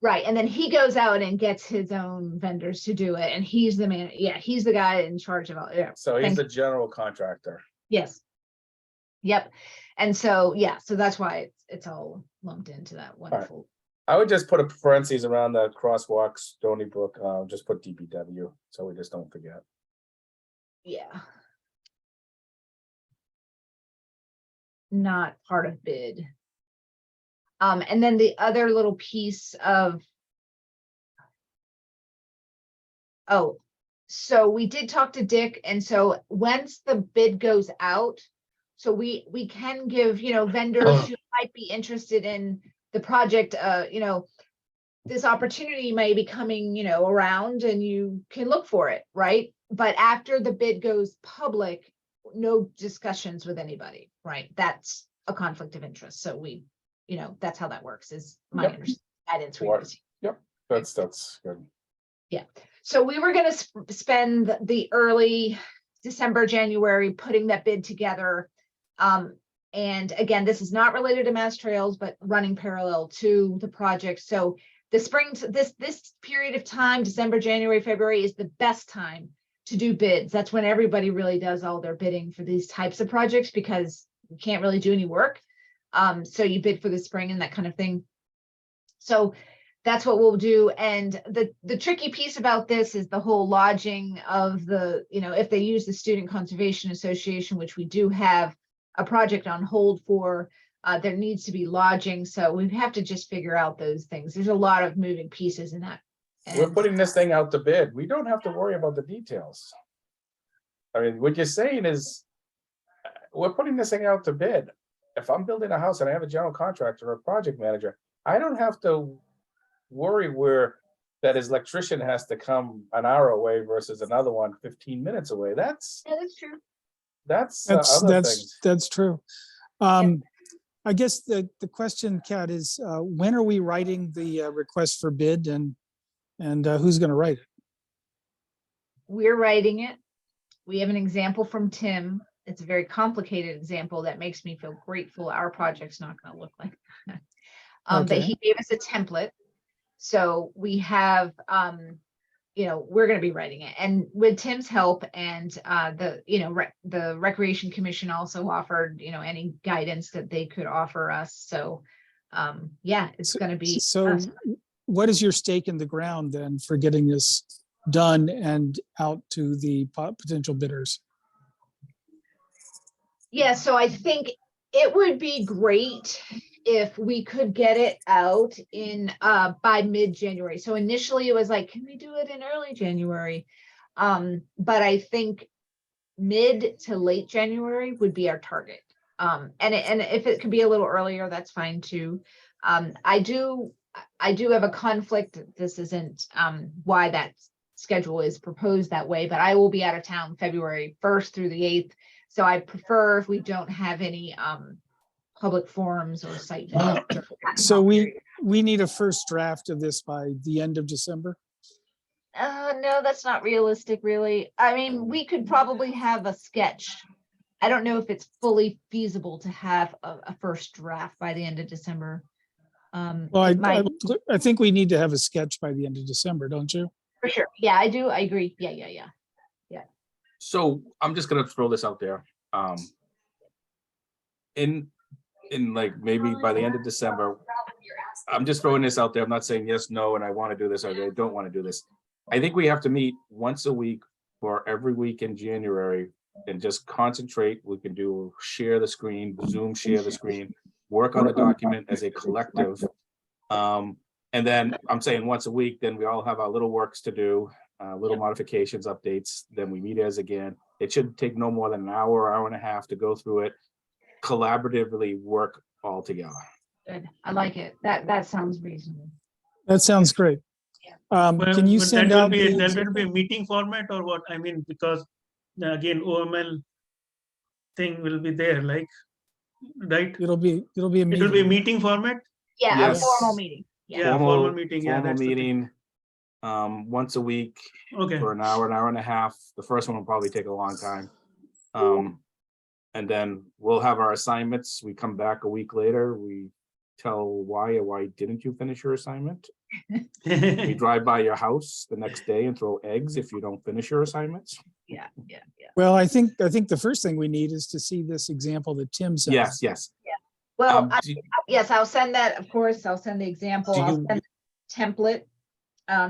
Right. And then he goes out and gets his own vendors to do it. And he's the man. Yeah. He's the guy in charge of all. Yeah. So he's Thank a general contractor. Yes. Yep. And so, yeah, so that's why it's all lumped into that wonderful. I would just put a parentheses around the crosswalk, Stony Brook, just put DPW, so we just don't forget. Yeah. Not part of bid. And then the other little piece of. Oh, so we did talk to Dick, and so once the bid goes out, so we can give, vendors who might be interested in the project, this opportunity may be coming, around and you can look for it, right? But after the bid goes public, no discussions with anybody, right? That's a conflict of interest. So we, that's how that works is my guidance. Yep, that's good. Yeah. So we were going to spend the early December, January, putting that bid together. And again, this is not related to Mass Trails, but running parallel to the project. So the spring, this period of time, December, January, February is the best time to do bids. That's when everybody really does all their bidding for these types of projects because you can't really do any work. So you bid for the spring and that kind of thing. So that's what we'll do. And the tricky piece about this is the whole lodging of the, if they use the Student Conservation Association, which we do have a project on hold for, there needs to be lodging. So we have to just figure out those things. There's a lot of moving pieces in that. We're putting this thing out to bid. We don't have to worry about the details. I mean, what you're saying is we're putting this thing out to bid. If I'm building a house and I have a general contractor or a project manager, I don't have to worry where that his electrician has to come an hour away versus another one 15 minutes away. That's true. That's other things. That's true. I guess the question, Kat, is when are we writing the request for bid and who's going to write it? We're writing it. We have an example from Tim. It's a very complicated example that makes me feel grateful. Our project's not going to look like that. But he gave us a template. So we have, we're going to be writing it, and with Tim's help and the Recreation Commission also offered, any guidance that they could offer us. So, it's going to be. So what is your stake in the ground then for getting this done and out to the potential bidders? Yeah, so I think it would be great if we could get it out in by mid-January. So initially it was like, can we do it in early January? But I think mid to late January would be our target. And if it could be a little earlier, that's fine too. I do have a conflict. This isn't why that schedule is proposed that way, but I will be out of town February 1st through the 8th. So I prefer if we don't have any public forums or site visits. or that So time we, period. we need a first draft of this by the end of December. No, that's not realistic, really. I mean, we could probably have a sketch. I don't know if it's fully feasible to have a first draft by the end of December. Well, It might, I think we need to have a sketch by the end of December, don't you? for sure. Yeah, I do. I agree. Yeah. So I'm just gonna throw this out there. In like maybe by the end of December, I'm just throwing this out there. I'm not saying yes, no, and I want to do this or I don't want to do this. I think we have to meet once a week for every week in January and just concentrate. We can do share the screen, Zoom share the screen, work on the document as a collective. And then I'm saying once a week, then we all have our little works to do, little modifications, updates, then we meet as again. It should take no more than an hour and a half to go through it, collaboratively work all together. good. I like it. That sounds reasonable. That sounds great. Well, Can you but send that will out? be, the that will be a example? meeting format or what? I mean, because again, OML thing will be there, like, right? It'll be a It will be a meeting. meeting format? Yeah, a Yes. formal meeting. Yeah. Formal meeting, yeah, Formal that's the thing. meeting, once a week Okay, for an hour and a half. The first one will probably take a long time. And then we'll have our assignments. We come back a week later, we tell why didn't you finish your assignment? We drive by your house the next day and throw eggs if you don't finish your assignments. Yeah. Well, I think the first thing we need is to see this example that Tim sent. Yes. Well, Do I'll send that, of course. I'll send the example. Do I'll you- send the template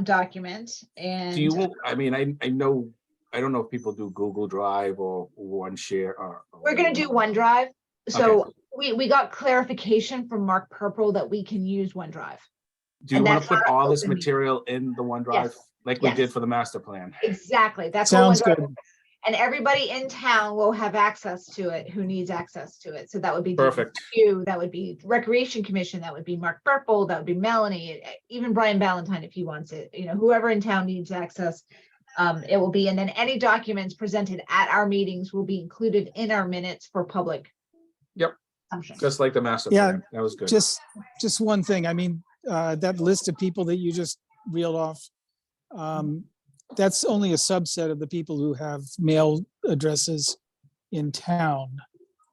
document and. do you, I mean, I know, I don't know if people do Google Drive or OneShare or. We're gonna do OneDrive. So we got clarification from Mark Purple that we can use OneDrive. Do you and want that's to put our all this open meeting. material in the OneDrive Yes, like we did yes. for the master plan? Exactly. That's what Sounds OneDrive- good. And everybody in town will have access to it who needs access to it. So that would be Perfect. you, that would be Recreation Commission, that would be Mark Purple, that would be Melanie, even Brian Ballantyne if he wants it. You know, whoever in town needs access, it will be. And then any documents presented at our meetings will be included in our minutes for public. Yep. consumption. Just like the master Yeah, plan. That was good. Just one thing. I mean, that list of people that you just reeled off, that's only a subset of the people who have mail addresses in town.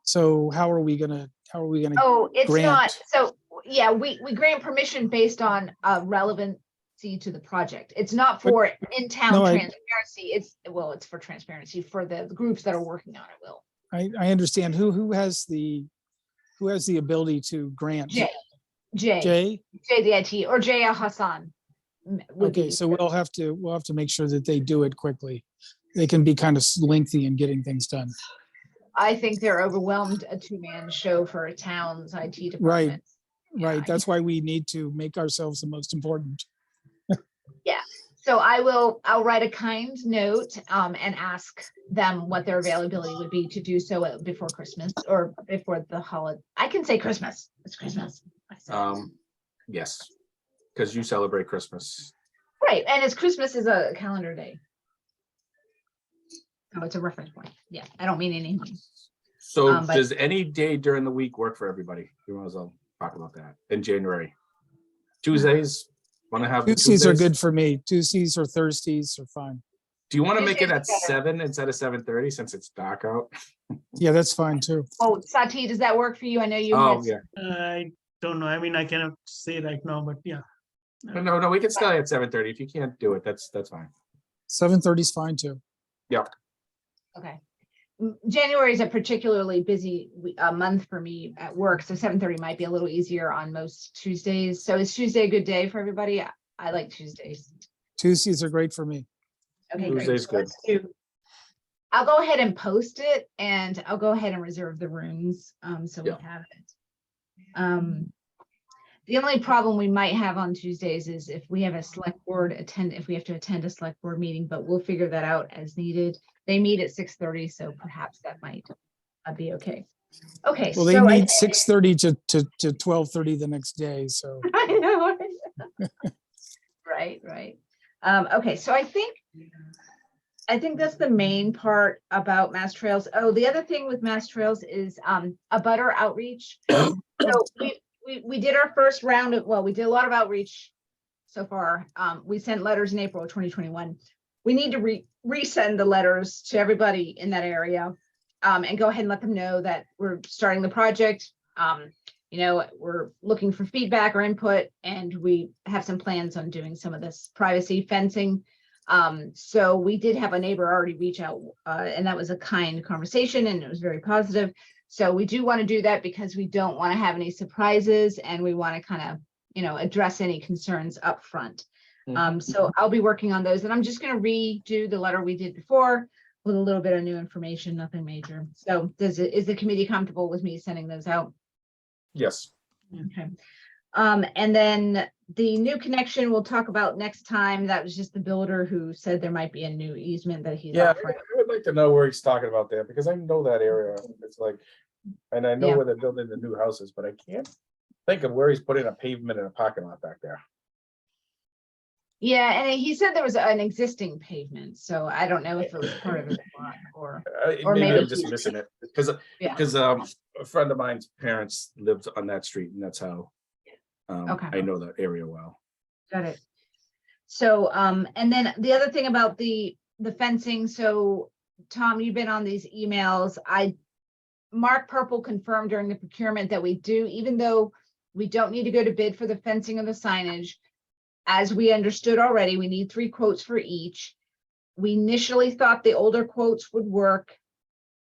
So how are we gonna? Oh, it's not, grant. so, yeah, we grant permission based on relevancy to the project. It's not for in-town No, I- transparency, it's for transparency for the groups that are working on it, Will. I understand who has the ability to grant? Jay, Jay? the IT, or Jay Al Hassan. would Okay, be- so we'll have to make sure that they do it quickly. They can be kind of lengthy in getting things done. I think they're overwhelmed, a two-man show for a town's IT department. Yeah, Right, that's why we need to make ourselves the most important. So I'll write a kind note and ask them what their availability would be to do so before Christmas or before the holiday. I can say Christmas. It's Christmas. I said. Yes, because you celebrate Christmas. Right, and it's Christmas is a calendar day. So it's a reference point. Yeah, I don't mean anything. So But- does any day during the week work for everybody? We might as well talk about that in January. Tuesdays, want to have the Tuesdays are Tuesdays? good for me. Tuesdays or Thursdays are fine. Do you want to make it Tuesdays at are better. 7 instead of 7:30 since it's dark out? Yeah, that's fine too. Oh, Sati, does that work for you? I know you. Oh, had- yeah. I don't know. I mean, I cannot say right now, but yeah. No, we can start at 7:30. If you can't do it, that's fine. 7:30 is fine too. Okay. January is a particularly busy month for me at work, so 7:30 might be a little easier on most Tuesdays. So is Tuesday a good day for everybody? I like Tuesdays. Tuesdays are great for me. Okay, great. Tuesday's So good. let's do- I'll go ahead and post it and I'll go ahead and reserve the rooms, so we Yeah. have it. The only problem we might have on Tuesdays is if we have a select board if we have to attend a select board meeting, but we'll figure that out as needed. They meet at 6:30, so perhaps that might be okay. Okay, Well, they so meet 6:30 to 12:30 the next day, so. I know. Right. Okay, so I think I think that's the main part about Mass Trails. Oh, the other thing with Mass Trails is a butter outreach. So we did our first round of, well, we did a lot of outreach so far. We sent letters in April of 2021. We need to resend the letters to everybody in that area and go ahead and let them know that we're starting the project. You know, we're looking for feedback or input, and we have some plans on doing some of this privacy fencing. So we did have a neighbor already reach out, and that was a kind conversation, and it was very positive. So we do want to do that because we don't want to have any surprises, and we want to kind of, you know, address any concerns up front. So I'll be working on those, and I'm just going to redo the letter we did before with a little bit of new information, nothing major. So is the committee comfortable with me sending those out? Yes. Okay. And then the new connection we'll talk about next time. That was just the builder who said there might be a new easement that he's Yeah, offering. I would like to know where he's talking about there, because I know that area. It's like, and I know Yeah. where they're building the new houses, but I can't think of where he's putting a pavement in a parking lot back there. Yeah, and he said there was an existing pavement, so I don't know if it was part of his lot or Or Maybe maybe I'm just he's- missing it, because Yeah. a friend of mine's parents lived on that street, and that's how Okay. I know that area well. got it. So, and then the other thing about the fencing, so Tom, you've been on these emails. Mark Purple confirmed during the procurement that we do, even though we don't need to go to bid for the fencing or the signage, as we understood already, we need 3 quotes for each. We initially thought the older quotes would work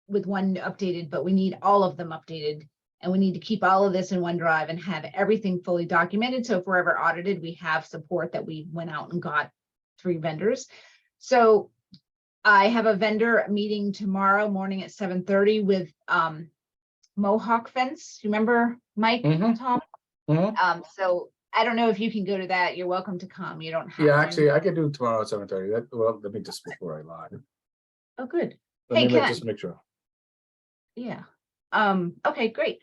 with one updated, but we need all of them updated. And we need to keep all of this in OneDrive and have everything fully documented. So if we're ever audited, we have support that we went out and got 3 vendors. So I have a vendor meeting tomorrow morning at 7:30 with Mohawk Fence. You remember Mike, Mhm. Tom? So I don't know if you can go to that. You're welcome to come. You don't have Yeah, to. actually, I could do tomorrow at 7:30. Well, let me just before I lie. Oh, good. Let Hey, me Ken. just make sure. Yeah. Okay, great.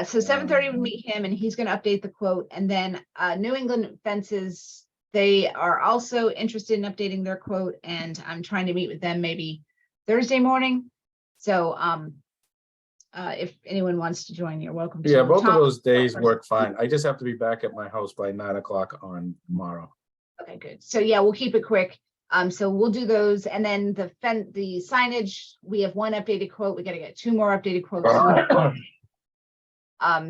So 7:30 we meet him, and he's going to update the quote. And then New England Fences, they are also interested in updating their quote, and I'm trying to meet with them maybe Thursday morning. So if anyone wants to join, you're welcome to. Yeah, both of Tom- those days work fine. I just have to be back at my house by 9 o'clock on tomorrow. Okay, good. So yeah, we'll keep it quick. So we'll do those, and then the signage, we have 1 updated quote. We got to get 2 more updated quotes.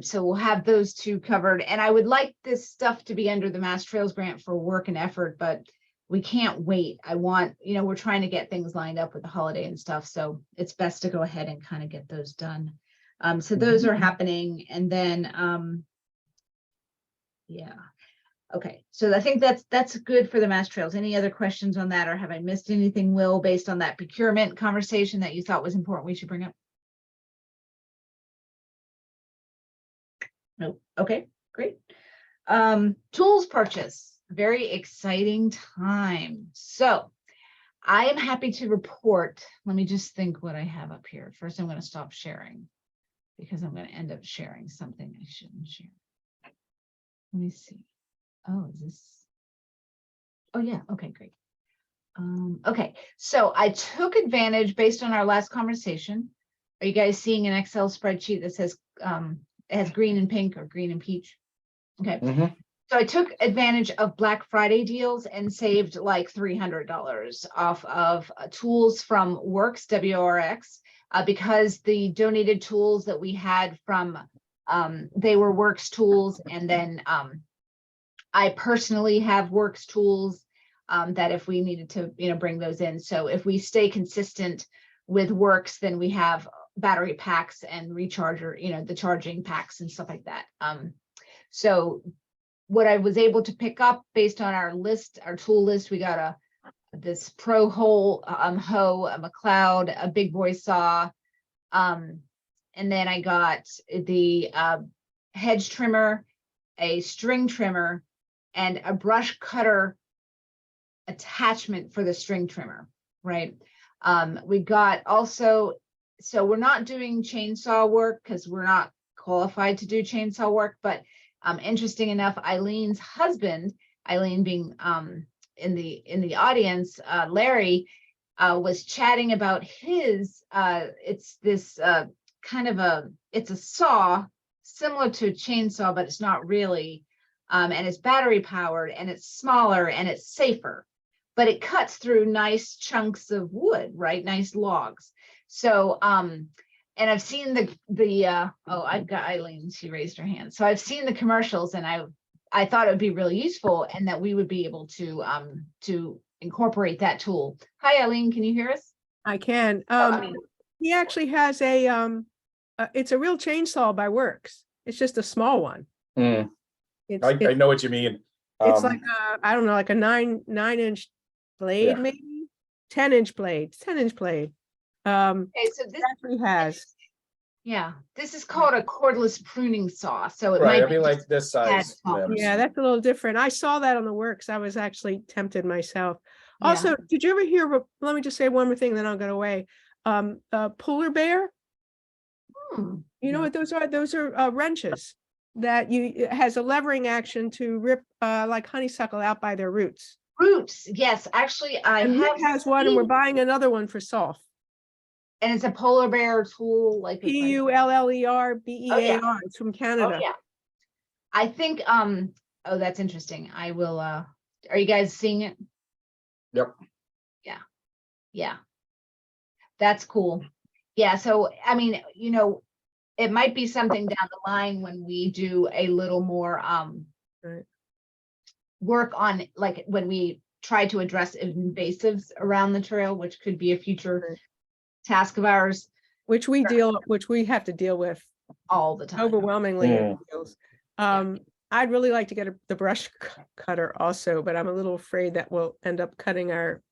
So we'll have those 2 covered, and I would like this stuff to be under the Mass Trails grant for work and effort, but we can't wait. I want, you know, we're trying to get things lined up with the holiday and stuff, so it's best to go ahead and kind of get those done. So those are happening, and then yeah. Okay, so I think that's good for the Mass Trails. Any other questions on that, or have I missed anything, Will, based on that procurement conversation that you thought was important we should bring up? Nope. Okay, great. Tools purchase, very exciting time. So I am happy to report, let me just think what I have up here. First, I'm going to stop sharing because I'm going to end up sharing something I shouldn't share. Let me see. Oh, is this? Oh yeah, okay, great. Okay, so I took advantage based on our last conversation. Are you guys seeing an Excel spreadsheet that says it has green and pink or green and peach? Okay, so I took advantage of Black Friday deals and saved like $300 off of tools from Works, WRX, because the donated tools that we had from, they were Works tools, and then I personally have Works tools that if we needed to, you know, bring those in. So if we stay consistent with Works, then we have battery packs and recharger, you know, the charging packs and stuff like that. So what I was able to pick up based on our list, our tool list, we got this Pro Hole hoe, a McLeod, a big boy saw, and then I got the hedge trimmer, a string trimmer, and a brush cutter attachment for the string trimmer, right? We got also, so we're not doing chainsaw work because we're not qualified to do chainsaw work, but interesting enough, Eileen's husband, Eileen being in the audience, Larry, was chatting about his, it's this kind of it's a saw similar to a chainsaw, but it's not really. And it's battery powered and it's smaller and it's safer, but it cuts through nice chunks of wood, right? Nice logs. So, and I've seen I've got Eileen, she raised her hand. So I've seen the commercials, and I thought it would be really useful, and that we would be able to incorporate that tool. Hi, Eileen, can you hear us? I can. I mean- He actually has it's a real chainsaw by Works. It's just a small one. Hmm, It's, I know what you mean. it's like I don't know, like a 9-inch blade, Yeah. maybe 10-inch blade, 10-inch blade. Okay, so this, That's what he has. yeah, this is called a cordless pruning saw. So it Right, I might be mean, like this size. small. limbs. Yeah, that's a little different. I saw that on the Works. I was actually tempted myself. Yeah. Also, did you ever hear, let me just say one more thing, then I'll get away. Polar bear, Hmm. you know what those are? Those are wrenches that it has a levering action to rip like honeysuckle out by their roots. Roots, yes, actually, I And have Rick has one, and we're seen- buying another one for Solf. and it's a polar bear tool, like it's like- PULLERBEAR. It's from Oh, Canada. yeah. I think, oh, that's interesting. I will, are you guys seeing it? Yep. Yeah. That's cool. Yeah, so, I mean, you know, it might be something down the line when we do a little more, Right. work on, like, when we try to address invasives around the trail, which could be a future Right. task of ours Which we have to deal with all the time. overwhelmingly. Yeah. in fields. I'd really like to get the brush cutter also, but I'm a little afraid that we'll end up cutting our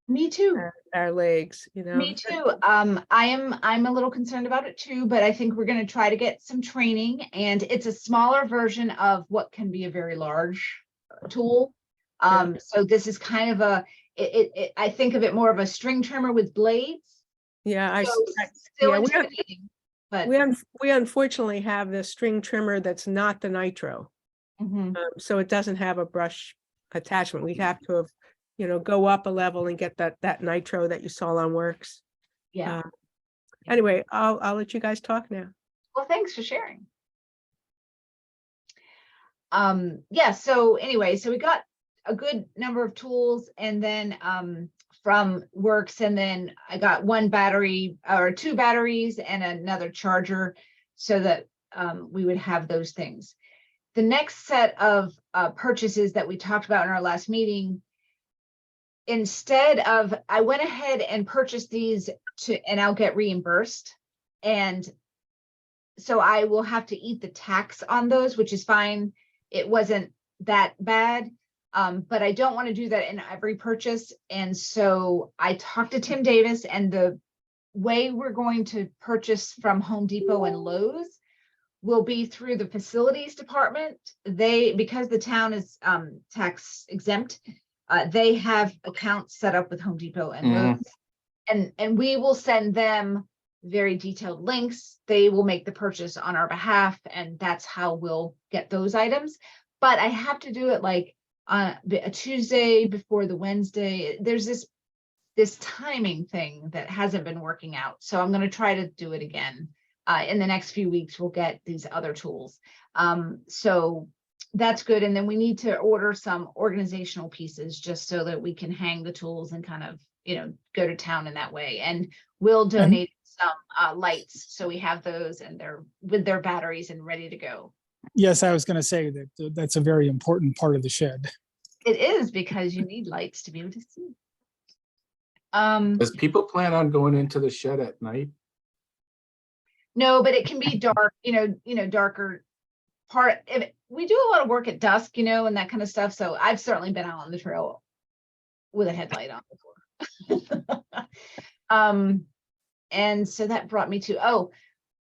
Me too. our legs, you know. Me too. I'm a little concerned about it too, but I think we're gonna try to get some training, and it's a smaller version of what can be a very large tool. So this is kind of I think of it more of a string trimmer with blades. Yeah, So still yeah, we have- intimidating, but we unfortunately have this string trimmer that's not the nitro. Mhm. So it doesn't have a brush attachment. We'd have to have, go up a level and get that nitro that you saw on Works. Yeah. Anyway, I'll let you guys talk now. Well, thanks for sharing. Yeah, so anyway, so we got a good number of tools, and then from Works, and then I got one battery or two batteries and another charger, so that we would have those things. The next set of purchases that we talked about in our last meeting, instead of, I went ahead and purchased these and I'll get reimbursed. And so I will have to eat the tax on those, which is fine. It wasn't that bad. But I don't want to do that in every purchase. And so I talked to Tim Davis, and the way we're going to purchase from Home Depot and Lowe's will be through the facilities department. Because the town is tax exempt, they have accounts set up with Home Depot and Lowe's. And we will send them very detailed links. They will make the purchase on our behalf, and that's how we'll get those items. But I have to do it like a Tuesday before the Wednesday. There's this timing thing that hasn't been working out. So I'm going to try to do it again. In the next few weeks, we'll get these other tools. So that's good. And then we need to order some organizational pieces just so that we can hang the tools and kind of, go to town in that way. And we'll donate some lights. So we have those, and they're with their batteries and ready to go. Yes, I was going to say that that's a very important part of the shed. It is, because you need lights to be able to see. Um, Does people plan on going into the shed at night? no, but it can be dark, darker we do a lot of work at dusk, and that kind of stuff. So I've certainly been out on the trail with a headlight on before. And so that brought me to,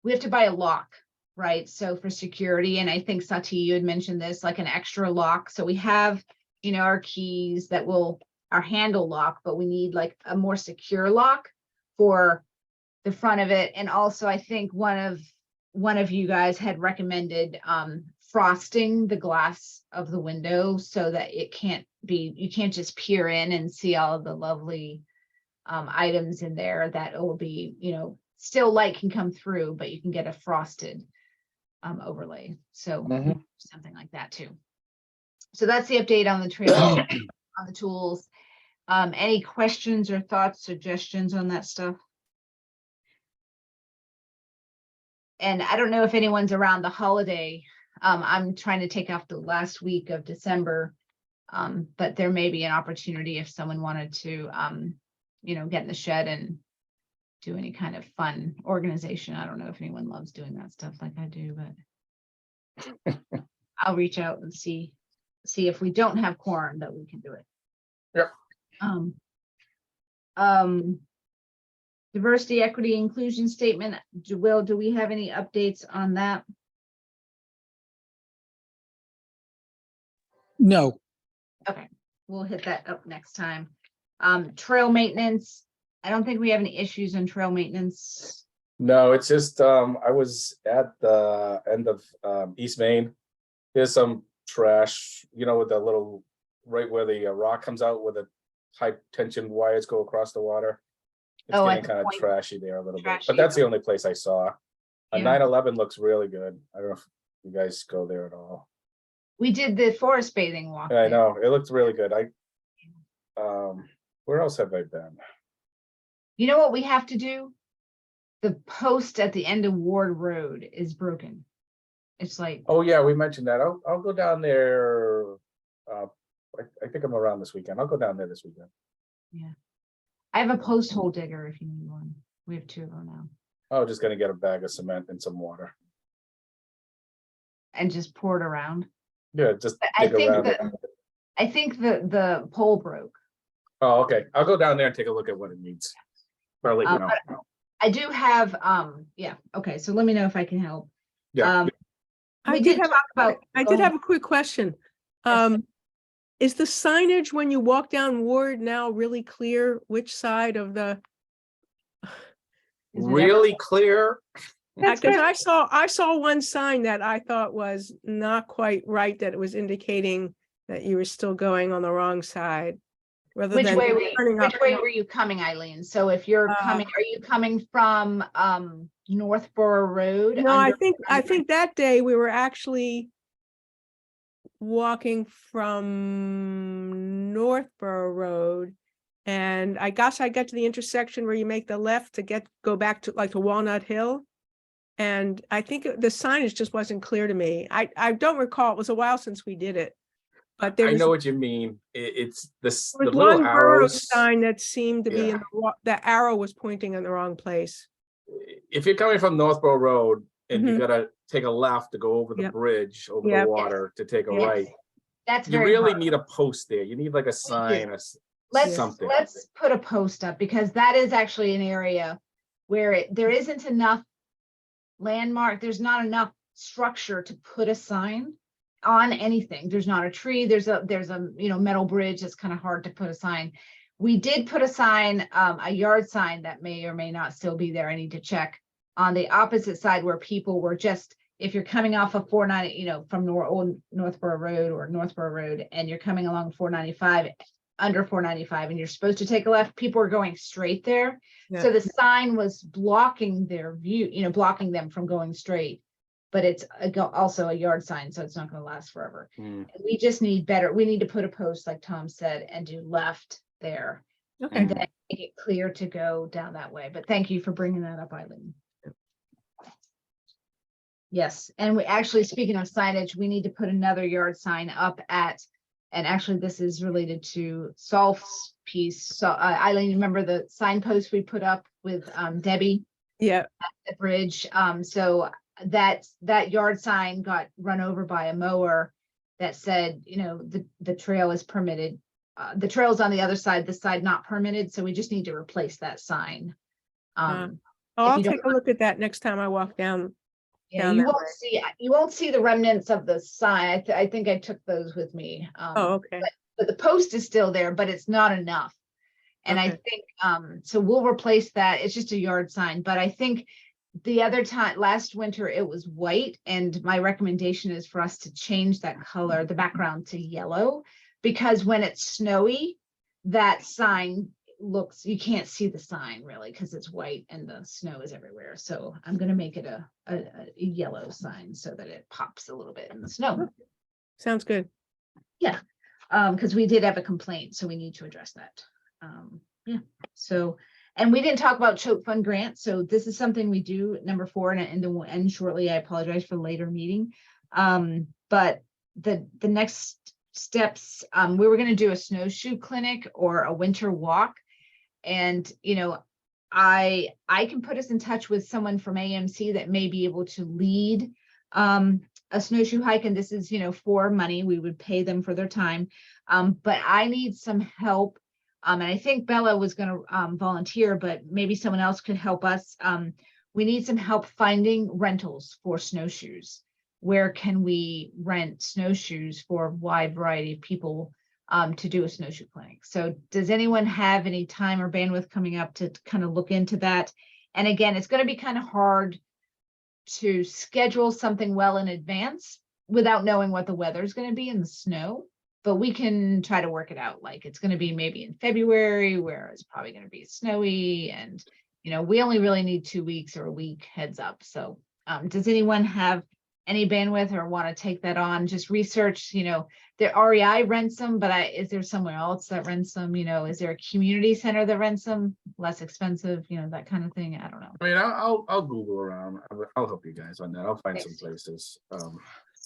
we have to buy a lock, right? So for security, and I think Sati, you had mentioned this, like an extra lock. So we have, our keys that our handle lock, but we need like a more secure lock for the front of it. And also, I think one of you guys had recommended frosting the glass of the window so that you can't just peer in and see all of the lovely items in there that will be, you know, still light can come through, but you can get a frosted overlay. So Mhm. something like that too. So that's the update on the trail, on the tools. Any questions or thoughts, suggestions on that stuff? And I don't know if anyone's around the holiday. I'm trying to take off the last week of December. But there may be an opportunity if someone wanted to, you know, get in the shed and do any kind of fun organization. I don't know if anyone loves doing that stuff like I do, but I'll reach out and see if we don't have quorum that we can do it. Yep. Diversity, equity, inclusion statement. Do we have any updates on that? No, Okay, we'll hit that up next time. Trail maintenance. I don't think we have any issues on trail maintenance. No, it's just, I was at the end of, East Main. There's some trash, you know, with the little, right where the rock comes out where the high tension wires go across the water. It's Oh, at getting the kind of point. trashy there a little bit, Trashy, but that's the okay. only place I saw. A Yeah. 911 looks really good. I don't know if you guys go there at all. We did the forest bathing walk. I there. know, it looks really good. Where else have I been? You know what we have to do? The post at the end of Ward Road is broken. It's like, Oh, yeah, we mentioned that. I'll go down there. I think I'm around this weekend. I'll go down there this weekend. I have a post hole digger if you need one. We have 2 of them now. I'm just gonna get a bag of cement and some water. And just pour it around. Yeah, just But I dig think around. that I think the pole broke. Oh, okay. I'll go down there and take a look at what it needs. I'll let you know. I do have, yeah, okay, so let me know if I can help. Yeah. I We did did have, talk about. I go did ahead. have a quick question. Yes. Is the signage when you walk down Ward now really clear which side of the? Is it Really clear. That's Because good. I saw one sign that I thought was not quite right, that it was indicating that you were still going on the wrong side. Rather Which than way turning up. which way were you coming, Eileen? So if you're coming, are you coming from Northborough Road? No, I under- think that day we were actually walking from Northborough Road. And I guess I got to the intersection where you make the left to go back to like to Walnut Hill. And I think the signage just wasn't clear to me. I don't recall, it was a while since we did it. But there I was know what you mean. It's this, the there was little one borough arrows. sign that seemed to be in Yeah. the arrow was pointing in the wrong place. If you're coming from Northborough Road and you Mhm. gotta take a left to go over the Yep. bridge, over Yep. the water to take a Yes. right, That's you very really hard. need a post there. You need like a sign or Let's something. let's put a post up because that is actually an area where there isn't enough landmark. There's not enough structure to put a sign on anything. There's not a tree. There's a you know, metal bridge. It's kind of hard to put a sign. We did put a sign, a yard sign that may or may not still be there. I need to check on the opposite side where people were just, if you're coming off of 490, you know, from old Northborough Road or Northborough Road, and you're coming along 495, under 495, and you're supposed to take a left, people are going straight there. So Yeah. the sign was blocking their view, you know, blocking them from going straight. But it's also a yard sign, so it's not going to last forever. Mm. We just need better. We need to put a post, like Tom said, and do left there, Okay. and then make it clear to go down that way. But thank you for bringing that up, Eileen. Yes, and we actually, speaking of signage, we need to put another yard sign up at, and actually this is related to Solf's piece. So Eileen, remember the signpost we put up with Debbie Yeah. at the bridge? So that yard sign got run over by a mower that said, you know, the trail is permitted. The trail's on the other side, this side not permitted, so we just need to replace that sign. I'll you don't take a look at that next time I walk down. Yeah, down you that won't see the remnants of the sign. I think I took those with me. Oh, okay. But the post is still there, but it's not enough. And I Okay. think, so we'll replace that. It's just a yard sign, but I think the other time, last winter, it was white, and my recommendation is for us to change that color, the background, to yellow, because when it's snowy, that sign looks, you can't see the sign really because it's white and the snow is everywhere. So I'm gonna make it a yellow sign so that it pops a little bit in the snow. Sounds good. Because we did have a complaint, so we need to address that. Yeah, so, and we didn't talk about Choate Fund grant, so this is something we do, number 4, and it will end shortly. I apologize for the later meeting. But the next steps, we were gonna do a snowshoe clinic or a winter walk. And, you know, I can put us in touch with someone from AMC that may be able to lead a snowshoe hike, and this is, you know, for money. We would pay them for their time. But I need some help. And I think Bella was going to volunteer, but maybe someone else could help us. We need some help finding rentals for snowshoes. Where can we rent snowshoes for a wide variety of people to do a snowshoe clinic? So does anyone have any time or bandwidth coming up to kind of look into that? And again, it's going to be kind of hard to schedule something well in advance without knowing what the weather is going to be in the snow, but we can try to work it out. Like it's going to be maybe in February where it's probably going to be snowy, and you know, we only really need 2 weeks or a week heads up. So does anyone have any bandwidth or want to take that on? Just research, you know, the REI rents them, but is there somewhere else that rents them? You know, is there a community center that rents them, less expensive, you know, that kind of thing? I don't know. I mean, I'll Google around. I'll help you guys on that. I'll find some Thanks. places.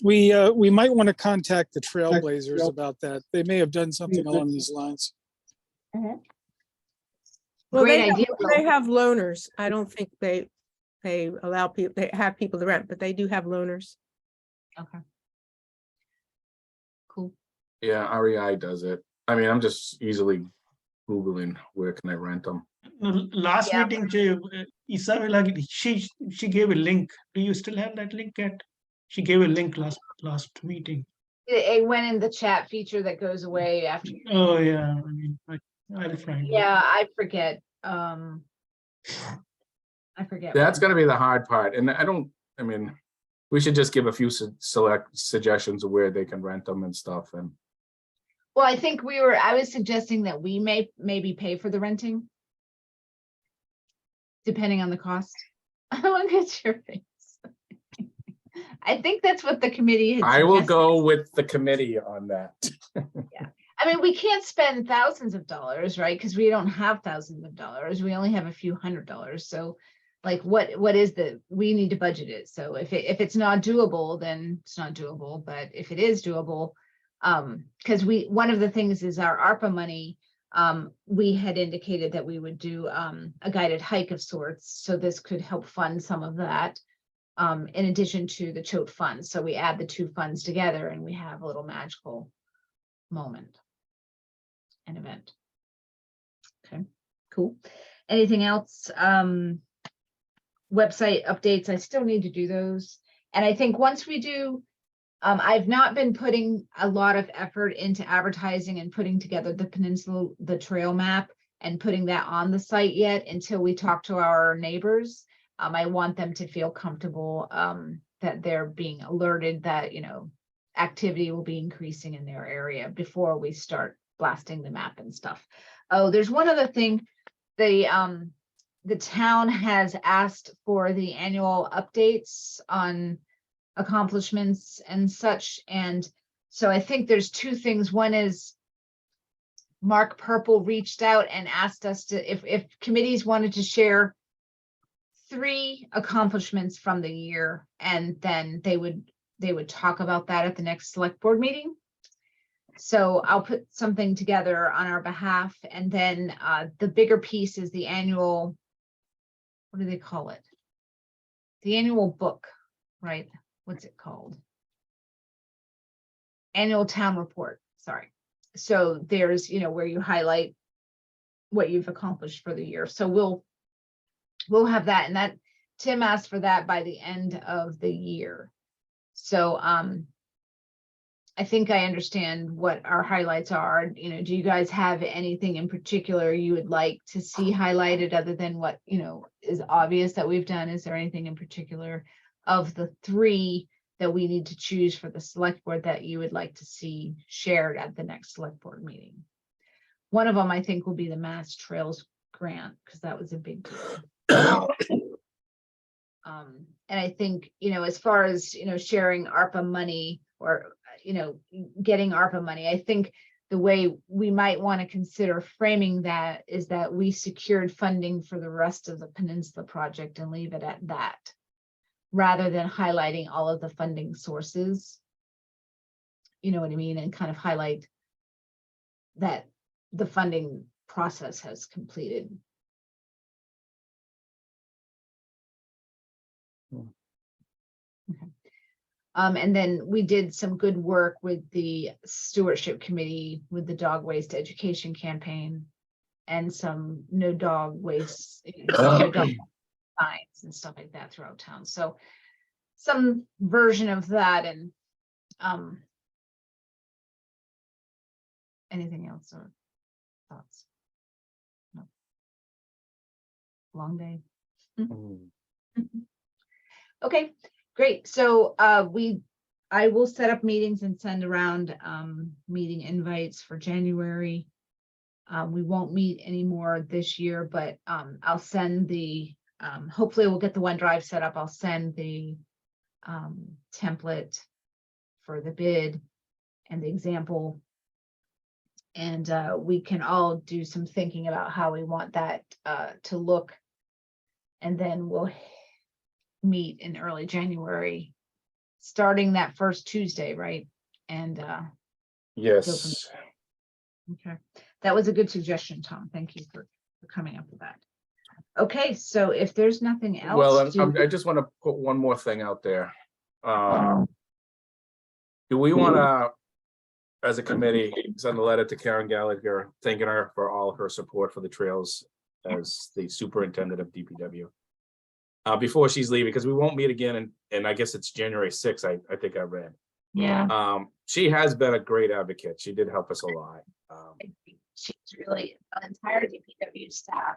We might want to contact the Trailblazers about that. They may have done something along these lines. Well, Great they idea. they have loaners. I don't think they allow people, they have people to rent, but they do have loaners. Okay. Cool. Yeah, REI does it. I mean, I'm just easily Googling where can I rent them. Last Yeah. meeting, Isabella, she gave a link. Do you still have that link yet? She gave a link last meeting. It went in the chat feature that goes away after. Oh yeah, I mean, I'll find it. Yeah, I forget. I forget. That's when. gonna be the hard part. And I mean, we should just give a few select suggestions of where they can rent them and stuff. And Well, I think I was suggesting that we maybe pay for the renting. Depending on the cost. Look at your face. I think that's what the committee had I will suggested. go with the committee on that. I mean, we can't spend thousands of dollars, right? Because we don't have thousands of dollars. We only have a few $100s. So like what is we need to budget it. So if it's not doable, then it's not doable. But if it is doable, because one of the things is our ARPA money, we had indicated that we would do a guided hike of sorts. So this could help fund some of that. In addition to the Choate Fund. So we add the two funds together and we have a little magical moment, an event. Okay, cool. Anything else? Website updates, I still need to do those. And I think once we do, I've not been putting a lot of effort into advertising and putting together the trail map and putting that on the site yet until we talk to our neighbors. I want them to feel comfortable that they're being alerted that, you know, activity will be increasing in their area before we start blasting the map and stuff. Oh, there's one other thing. The town has asked for the annual updates on accomplishments and such. And so I think there's two things. One is Mark Purple reached out and asked us to, if committees wanted to share 3 accomplishments from the year, and then they would talk about that at the next select board meeting. So I'll put something together on our behalf, and then the bigger piece is the annual, what do they call it? The annual book, right? What's it called? Annual town report, sorry. So there's, you know, where you highlight what you've accomplished for the year. So we'll have that, and that Tim asked for that by the end of the year. So I think I understand what our highlights are. You know, do you guys have anything in particular you would like to see highlighted other than what, you know, is obvious that we've done? Is there anything in particular of the 3 that we need to choose for the select board that you would like to see shared at the next select board meeting? One of them, I think, will be the Mass Trails grant, because that was a big deal. And I think, as far as, sharing ARPA money or, getting ARPA money, I think the way we might want to consider framing that is that we secured funding for the rest of the Peninsula project and leave it at that, rather than highlighting all of the funding sources. You know what I mean? And kind of highlight that the funding process has completed. And then we did some good work with the stewardship committee with the dog waste education campaign and some no dog waste no dog signs and stuff like that throughout town. So some version of that. And anything else or thoughts? No. Long day. Okay, great. So I will set up meetings and send around meeting invites for January. We won't meet anymore this year, but I'll send the, hopefully we'll get the OneDrive set up. I'll send the template for the bid and the example. And we can all do some thinking about how we want that to look. And then we'll meet in early January, starting that first Tuesday, right? And Yes. okay, that was a good suggestion, Tom. Thank you for coming up with that. Okay, so if there's nothing else, Well, I just want to put one more thing out there. Do we want to, as a committee, send a letter to Karen Gallagher, thanking her for all her support for the trails as the superintendent of DPW? Before she's leaving, because we won't meet again, and I guess it's January 6th, I think I read. yeah, She has been a great advocate. She did help us a lot. She's really the entire DPW staff.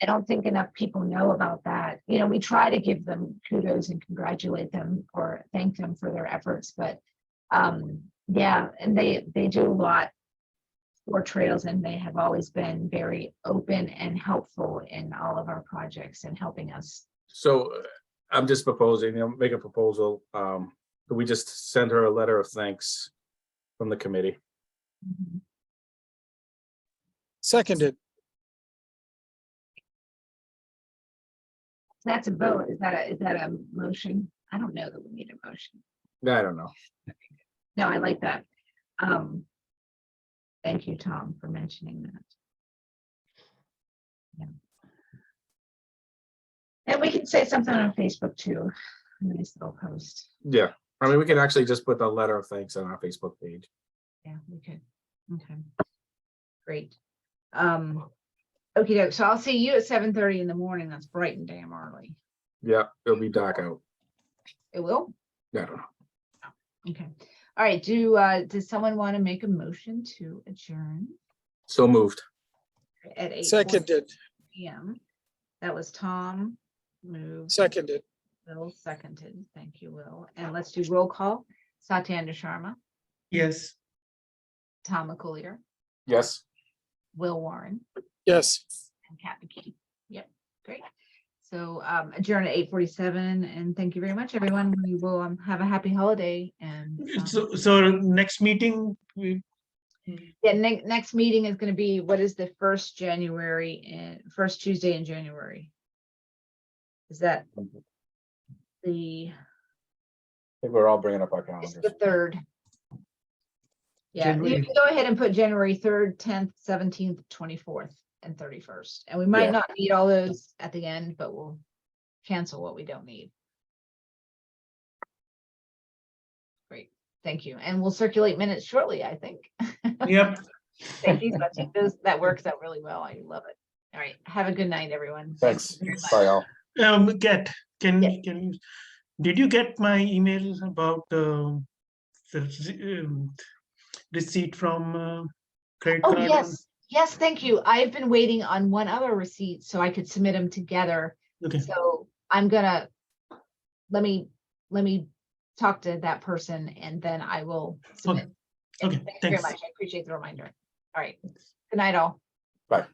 I don't think enough people know about that. We try to give them kudos and congratulate them or thank them for their efforts, but yeah, and they do a lot for trails, and they have always been very open and helpful in all of our projects and helping us. So I'm just proposing, make a proposal. Could we just send her a letter of thanks from the committee? Seconded. That's a vote. Is that a motion? I don't know that we need a motion. I don't know. No, I like that. Thank you, Tom, for mentioning that. Yeah. And we can say something on Facebook too. A nice little post. Yeah, I mean, we can actually just put a letter of thanks on our Facebook page. yeah, we could. Okay, great. Okay, so I'll see you at 7:30 in the morning. That's bright and damn early. Yeah, it'll be dark out. It will. I don't know. Okay. All right. Does someone want to make a motion to adjourn So moved. at 8:40 Seconded. p.m.? That was Tom moved. Seconded. Will seconded. Thank you, Will. And let's do roll call. Satyendra Sharma, Yes. Tom McCoolier, Yes. Will Warren, Yes. and Kat McKee. Yep, great. So adjourn at 8:47, and thank you very much, everyone. We will have a happy holiday. And So next meeting, yeah, next meeting is going to be, what is the first Tuesday in January? Is that the, I think we're all bringing up our it's calendars. the 3rd? Yeah, you January. can go ahead and put January 3rd, 10th, 17th, 24th, and 31st. And we might Yeah. not need all those at the end, but we'll cancel what we don't need. Great, thank you. And we'll circulate minutes shortly, I think. yep. Thank you, Sachin. That works out really well. I love it. All right, have a good night, everyone. Thanks. Very much. Bye, all. Kat, Yes. did you get my email about the receipt from credit Oh, card? yes, thank you. I've been waiting on one other receipt so I could submit them together. Okay. So I'm gonna, let me talk to that person and then I will submit. Okay, Thank you very thanks. much. I appreciate the reminder. All right. Good night, all. Bye.